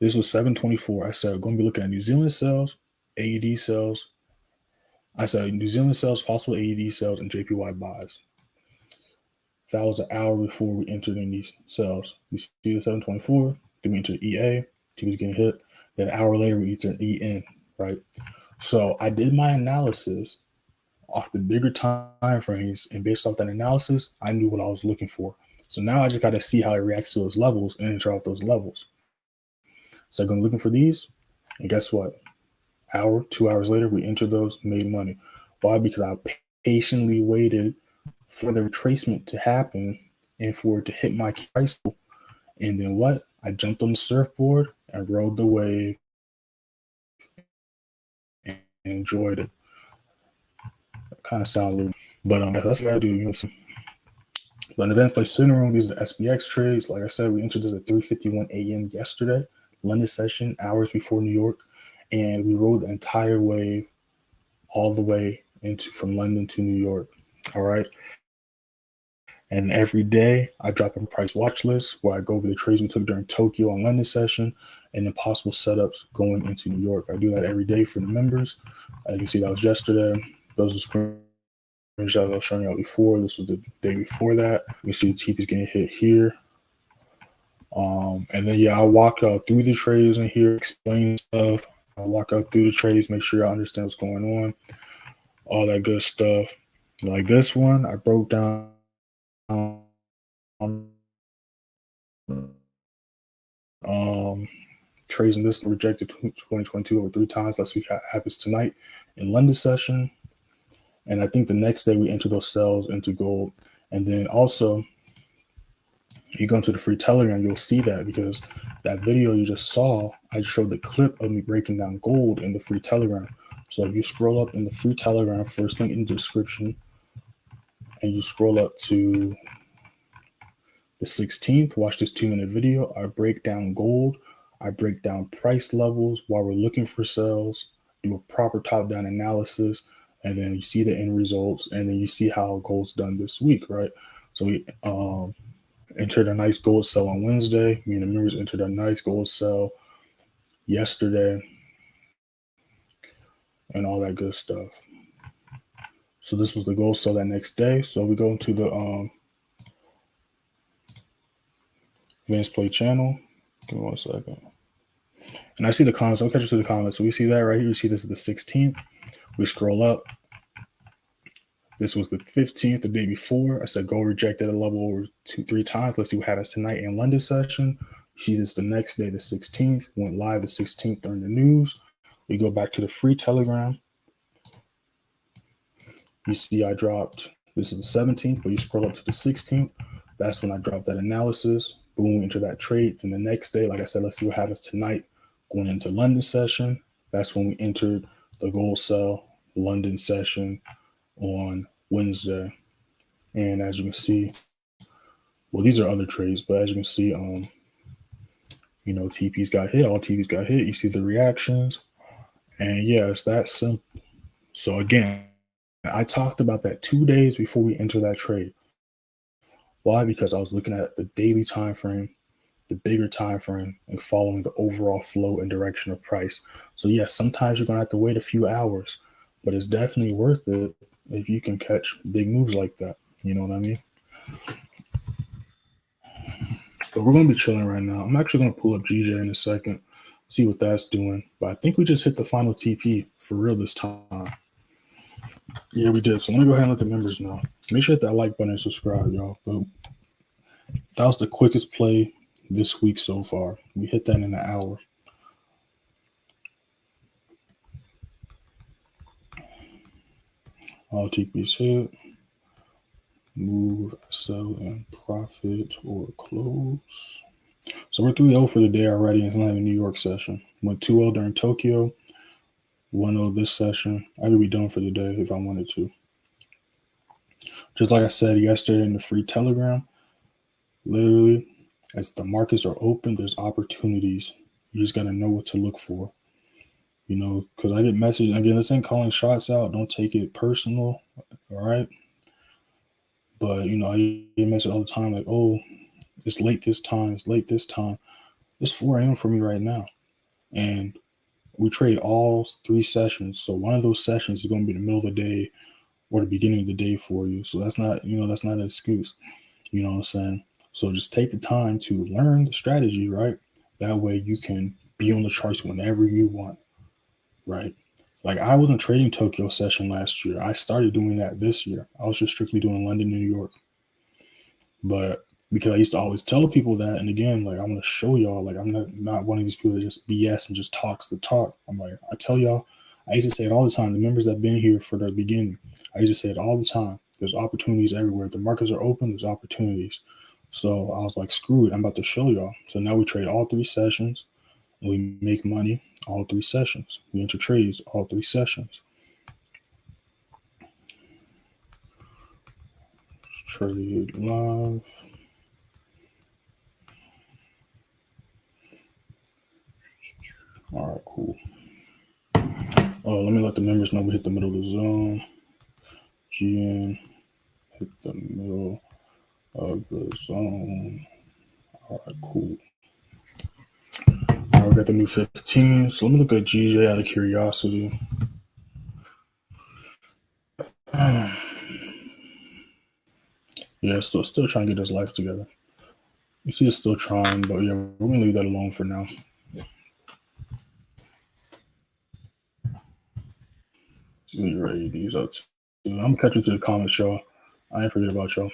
This was 7:24. I said, we're going to be looking at New Zealand sales, AED sales. I said New Zealand sales, possible AED sales, and JPY buys. That was an hour before we entered in these sales. You see the 7:24, then we entered EA, he was getting hit. Then an hour later, we entered EN, right? So I did my analysis off the bigger time frames, and based off that analysis, I knew what I was looking for. So now I just got to see how it reacts to those levels and enter off those levels. So I'm going looking for these, and guess what? 2 hours later, we entered those, made money. Why? Because I patiently waited for the retracement to happen and for it to hit my price. And then what? I jumped on the surfboard and rode the wave and enjoyed it. Kind of sound a little, but that's what I do. But in the advanced place signal room, these are the SPX trades. Like I said, we entered this at 3:51 a.m. yesterday, London session, hours before New York, and we rode the entire wave all the way from London to New York. All right. And every day I drop a price watch list where I go over the trades we took during Tokyo and London session and the possible setups going into New York. I do that every day for the members. As you can see, that was yesterday. Those are screenshots I was showing you before. This was the day before that. You see the TP is getting hit here. And then I'll walk out through the trades in here, explain stuff. I'll walk out through the trades, make sure y'all understand what's going on, all that good stuff. Like this one, I broke down trades in this rejected 2022 over 3 times. Let's see what happens tonight in London session. And I think the next day we enter those sells into gold. And then also you go into the free Telegram, you'll see that, because that video you just saw, I showed the clip of me breaking down gold in the free Telegram. So if you scroll up in the free Telegram, first link in the description, and you scroll up to the 16th, watch this 2-minute video. I break down gold. I break down price levels while we're looking for sales, do a proper top-down analysis, and then you see the end results, and then you see how gold's done this week, right? So we entered a nice gold sell on Wednesday. Me and the members entered a nice gold sell yesterday. and all that good stuff. So this was the goal sell that next day. So we go into the advanced play channel. Give me 1 second. And I see the comments. I'll catch you to the comments. So we see that right here. You see this is the 16th. We scroll up. This was the 15th, the day before. I said go reject at a level over 2-3 times. Let's see what happens tonight in London session. You see this the next day, the 16th. Went live the 16th during the news. We go back to the free Telegram. You see I dropped, this is the 17th, but you scroll up to the 16th. That's when I dropped that analysis. Boom, enter that trade. Then the next day, like I said, let's see what happens tonight. Going into London session. That's when we entered the gold sell London session on Wednesday. And as you can see, well, these are other trades, but as you can see, you know, TPs got hit, all TPs got hit. You see the reactions. And yeah, it's that simple. So again, I talked about that 2 days before we enter that trade. Why? Because I was looking at the daily time frame, the bigger time frame, and following the overall flow and direction of price. So yes, sometimes you're gonna have to wait a few hours, but it's definitely worth it if you can catch big moves like that. You know what I mean? But we're gonna be chilling right now. I'm actually gonna pull up GJ in a second, see what that's doing. But I think we just hit the final TP for real this time. Yeah, we did. So let me go ahead and let the members know. Make sure to hit that like button and subscribe, y'all. But that was the quickest play this week so far. We hit that in an hour. All TPs hit. Move, sell, and profit or close. So we're 3-0 for the day already. It's not even a New York session. Went 2-0 during Tokyo. 1-0 this session. I could be done for the day if I wanted to. Just like I said yesterday in the free Telegram, literally, as the markets are open, there's opportunities. You just got to know what to look for. You know, because I get messages. Again, this ain't calling shots out. Don't take it personal. All right. But, you know, I get messages all the time like, oh, it's late this time. It's late this time. It's 4 a.m. for me right now. And we trade all 3 sessions. So one of those sessions is going to be the middle of the day or the beginning of the day for you. So that's not, you know, that's not an excuse. You know what I'm saying? So just take the time to learn the strategy, right? That way you can be on the charts whenever you want, right? Like I wasn't trading Tokyo session last year. I started doing that this year. I was just strictly doing London, New York. But because I used to always tell people that, and again, like I'm gonna show y'all, like I'm not one of these people that just BS and just talks the talk. I'm like, I tell y'all, I used to say it all the time. The members that have been here for the beginning, I used to say it all the time. There's opportunities everywhere. If the markets are open, there's opportunities. So I was like, screw it, I'm about to show y'all. So now we trade all 3 sessions, and we make money all 3 sessions. We enter trades all 3 sessions. Let's trade live. All right, cool. Let me let the members know we hit the middle of the zone. GN hit the middle of the zone. All right, cool. All right, we got the new 15. So let me look at GJ out of curiosity. Yeah, still trying to get his life together. You see, it's still trying, but yeah, we're gonna leave that alone for now. Ready to use out. I'm gonna catch you to the comments, y'all. I ain't forget about y'all.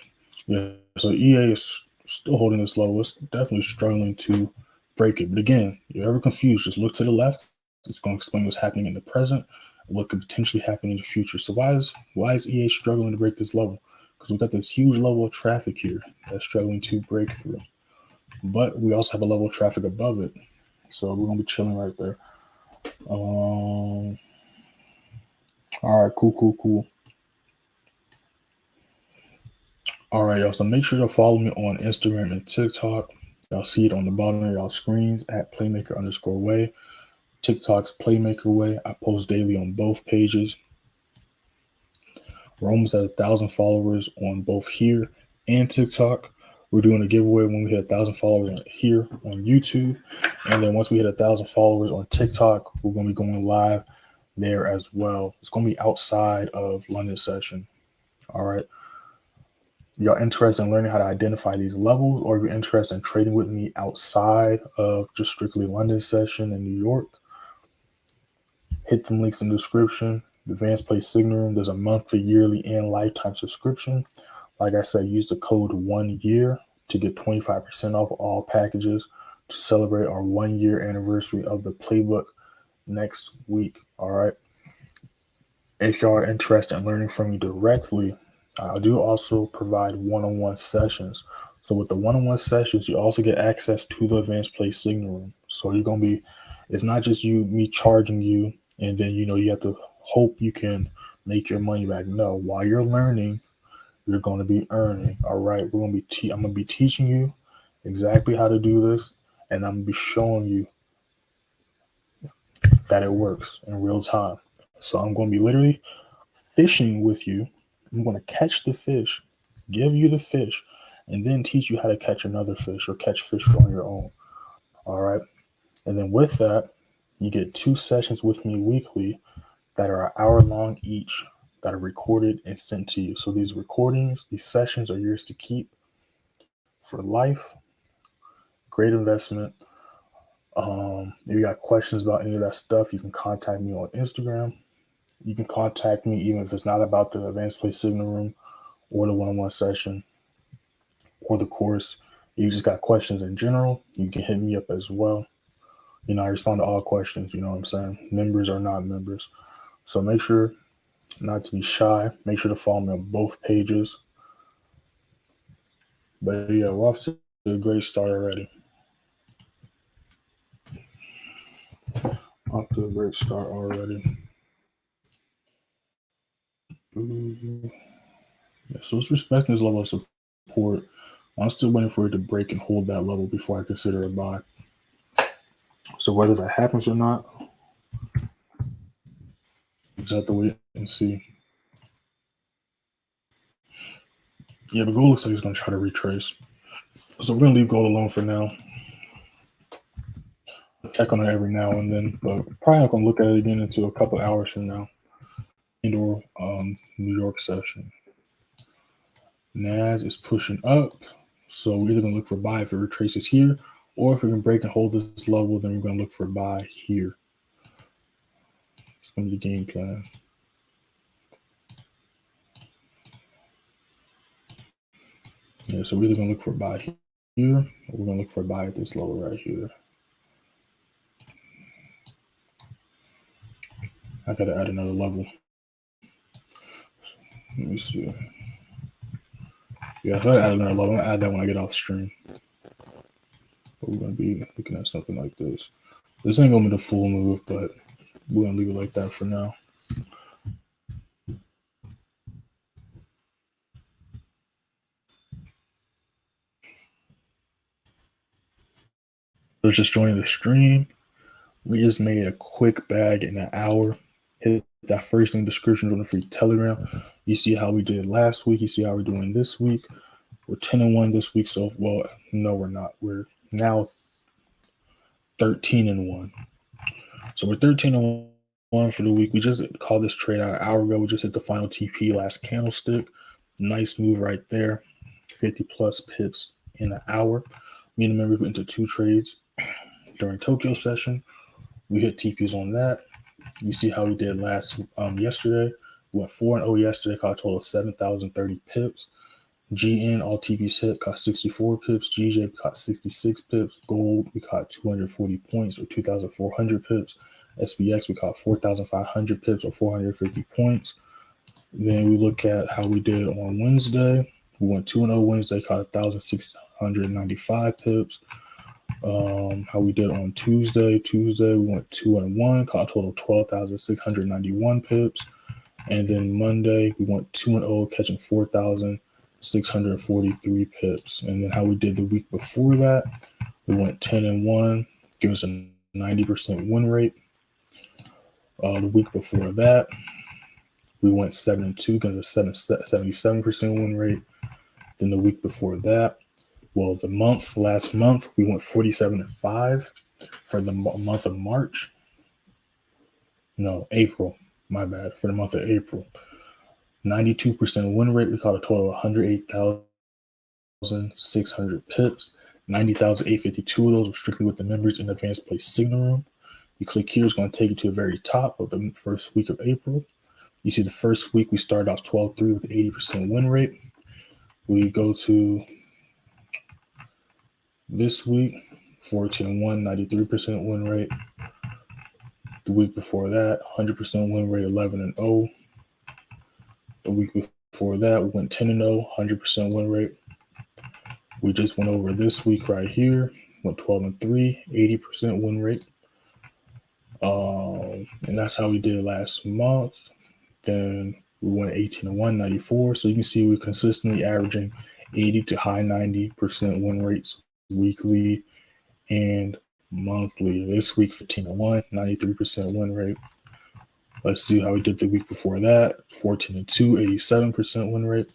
Yeah, so EA is still holding this level. It's definitely struggling to break it. But again, if you're ever confused, just look to the left. It's going to explain what's happening in the present and what could potentially happen in the future. So why is EA struggling to break this level? Because we've got this huge level of traffic here that's struggling to break through. But we also have a level of traffic above it. So we're gonna be chilling right there. All right, cool. All right, y'all. So make sure to follow me on Instagram and TikTok. Y'all see it on the bottom of y'all screens at Playmaker_way. TikTok's Playmaker Way. I post daily on both pages. We're almost at 1,000 followers on both here and TikTok. We're doing a giveaway when we hit 1,000 followers here on YouTube. And then once we hit 1,000 followers on TikTok, we're going to be going live there as well. It's going to be outside of London session. All right. Y'all interested in learning how to identify these levels, or if you're interested in trading with me outside of just strictly London session in New York, hit the links in the description. The Advanced Play Signal Room, there's a monthly, yearly, and lifetime subscription. Like I said, use the code 1YEAR to get 25% off all packages to celebrate our 1-year anniversary of the playbook next week. All right. If y'all are interested in learning from me directly, I do also provide one-on-one sessions. So with the one-on-one sessions, you also get access to the Advanced Play Signal Room. So you're going to be, it's not just me charging you and then, you have to hope you can make your money back. No, while you're learning, you're going to be earning. All right. I'm going to be teaching you exactly how to do this, and I'm going to be showing you that it works in real time. So I'm going to be literally fishing with you. I'm going to catch the fish, give you the fish, and then teach you how to catch another fish or catch fish on your own. All right. And then with that, you get 2 sessions with me weekly that are an hour long each, that are recorded and sent to you. So these recordings, these sessions are yours to keep for life. Great investment. If you got questions about any of that stuff, you can contact me on Instagram. You can contact me even if it's not about the Advanced Play Signal Room or the one-on-one session or the course. You just got questions in general, you can hit me up as well. I respond to all questions, you know what I'm saying? Members or not members. So make sure not to be shy. Make sure to follow me on both pages. But yeah, we're off to a great start already. Off to a great start already. Yeah, so it's respecting this level of support. I'm still waiting for it to break and hold that level before I consider a buy. So whether that happens or not, we just have to wait and see. Yeah, but gold looks like it's going to try to retrace. So we're going to leave gold alone for now. Check on it every now and then, but probably not going to look at it again until a couple hours from now. Indoor New York session. NAS is pushing up. So we're either going to look for buy if it retraces here, or if we can break and hold this level, then we're going to look for buy here. It's going to be the game plan. Yeah, so we're either going to look for a buy here, or we're going to look for a buy at this level right here. I got to add another level. Let me see. Yeah, I got to add another level. I'm going to add that when I get off stream. But we're going to be looking at something like this. This ain't going to be the full move, but we're going to leave it like that for now. So just joining the stream. We just made a quick bag in an hour. Hit that first link description on the free Telegram. You see how we did last week. You see how we're doing this week. We're 10-1 this week. So, well, no, we're not. We're now 13-1. So we're 13-1 for the week. We just called this trade out an hour ago. We just hit the final TP last candlestick. Nice move right there. 50 plus pips in an hour. Me and the members went into 2 trades during Tokyo session. We hit TPs on that. You see how we did yesterday. We went 4-0 yesterday, caught a total of 7,030 pips. GN, all TPs hit, caught 64 pips. GJ caught 66 pips. Gold, we caught 240 points or 2,400 pips. SPX, we caught 4,500 pips or 450 points. Then we look at how we did on Wednesday. We went 2-0 Wednesday, caught 1,695 pips. How we did on Tuesday. We went 2-1, caught a total of 12,691 pips. And then Monday, we went 2-0, catching 4,643 pips. And then how we did the week before that, we went 10-1, giving us a 90% win rate. The week before that, we went 7-2, giving us a 77% win rate. Then the week before that, well, last month, we went 47-5 for the month of March. No, April. My bad. For the month of April. 92% win rate. We caught a total of 108,600 pips. 90,852 of those were strictly with the members in advanced play signal room. You click here, it's going to take you to the very top of the first week of April. You see the first week we started off 12-3 with 80% win rate. We go to this week, 14-1, 93% win rate. The week before that, 100% win rate, 11-0. The week before that, we went 10-0, 100% win rate. We just went over this week right here, went 12-3, 80% win rate. And that's how we did last month. Then we went 18-1, 94. So you can see we're consistently averaging 80 to high 90% win rates weekly and monthly. This week, 15-1, 93% win rate. Let's see how we did the week before that. 14-2, 87% win rate.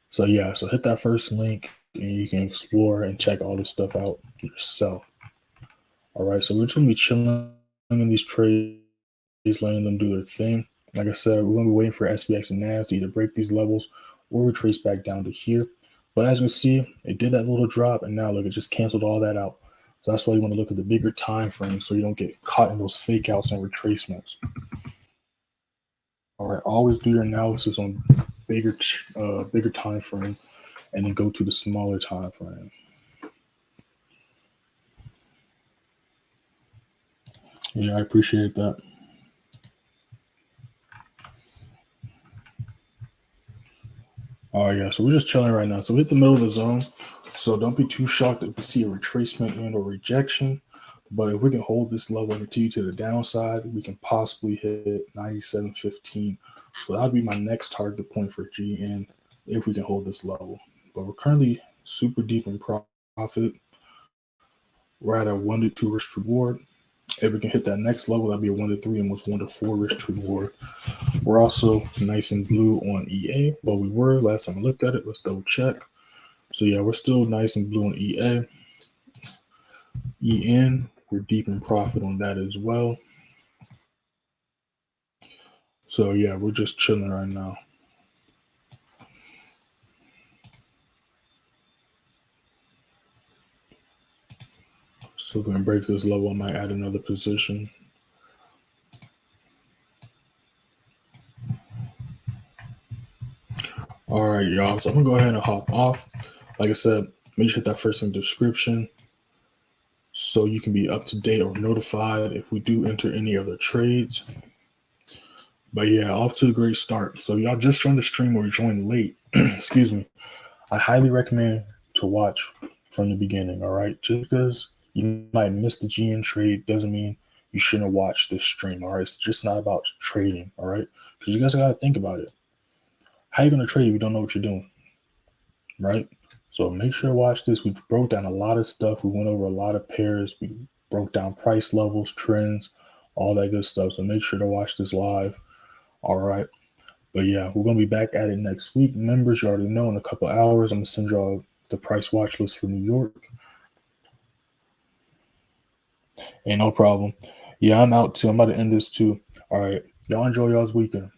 So yeah, so hit that first link and you can explore and check all this stuff out yourself. All right, so we're just gonna be chilling in these trades, letting them do their thing. Like I said, we're gonna be waiting for SPX and NAS to either break these levels or retrace back down to here. But as you can see, it did that little drop, and now look, it just canceled all that out. So that's why you want to look at the bigger time frame so you don't get caught in those fake outs and retracements. All right, always do your analysis on bigger time frame, and then go to the smaller time frame. Yeah, I appreciate that. All right, yeah, so we're just chilling right now. So we hit the middle of the zone. So don't be too shocked if we see a retracement and or rejection. But if we can hold this level and continue to the downside, we can possibly hit 97.15. So that would be my next target point for GN if we can hold this level. But we're currently super deep in profit. We're at a 1 to 2 risk reward. If we can hit that next level, that'd be a 1 to 3, almost 1 to 4 risk reward. We're also nice and blue on EA. Well, we were last time I looked at it. Let's double check. So yeah, we're still nice and blue on EA. EN, we're deep in profit on that as well. So yeah, we're just chilling right now. So we're gonna break this level. I might add another position. All right, y'all. So I'm gonna go ahead and hop off. Like I said, make sure hit that first in the description so you can be up to date or notified if we do enter any other trades. But yeah, off to a great start. So y'all just joined the stream or joined late. Excuse me. I highly recommend to watch from the beginning. All right, just because you might miss the GN trade doesn't mean you shouldn't watch this stream. All right, it's just not about trading. All right, because you guys gotta think about it. How you gonna trade if you don't know what you're doing, right? So make sure to watch this. We broke down a lot of stuff. We went over a lot of pairs. We broke down price levels, trends, all that good stuff. So make sure to watch this live. All right. But yeah, we're going to be back at it next week. Members, you already know, in a couple hours, I'm going to send y'all the price watch list for New York. Ain't no problem. Yeah, I'm out too. I'm about to end this too. All right. Y'all enjoy y'all's weekend.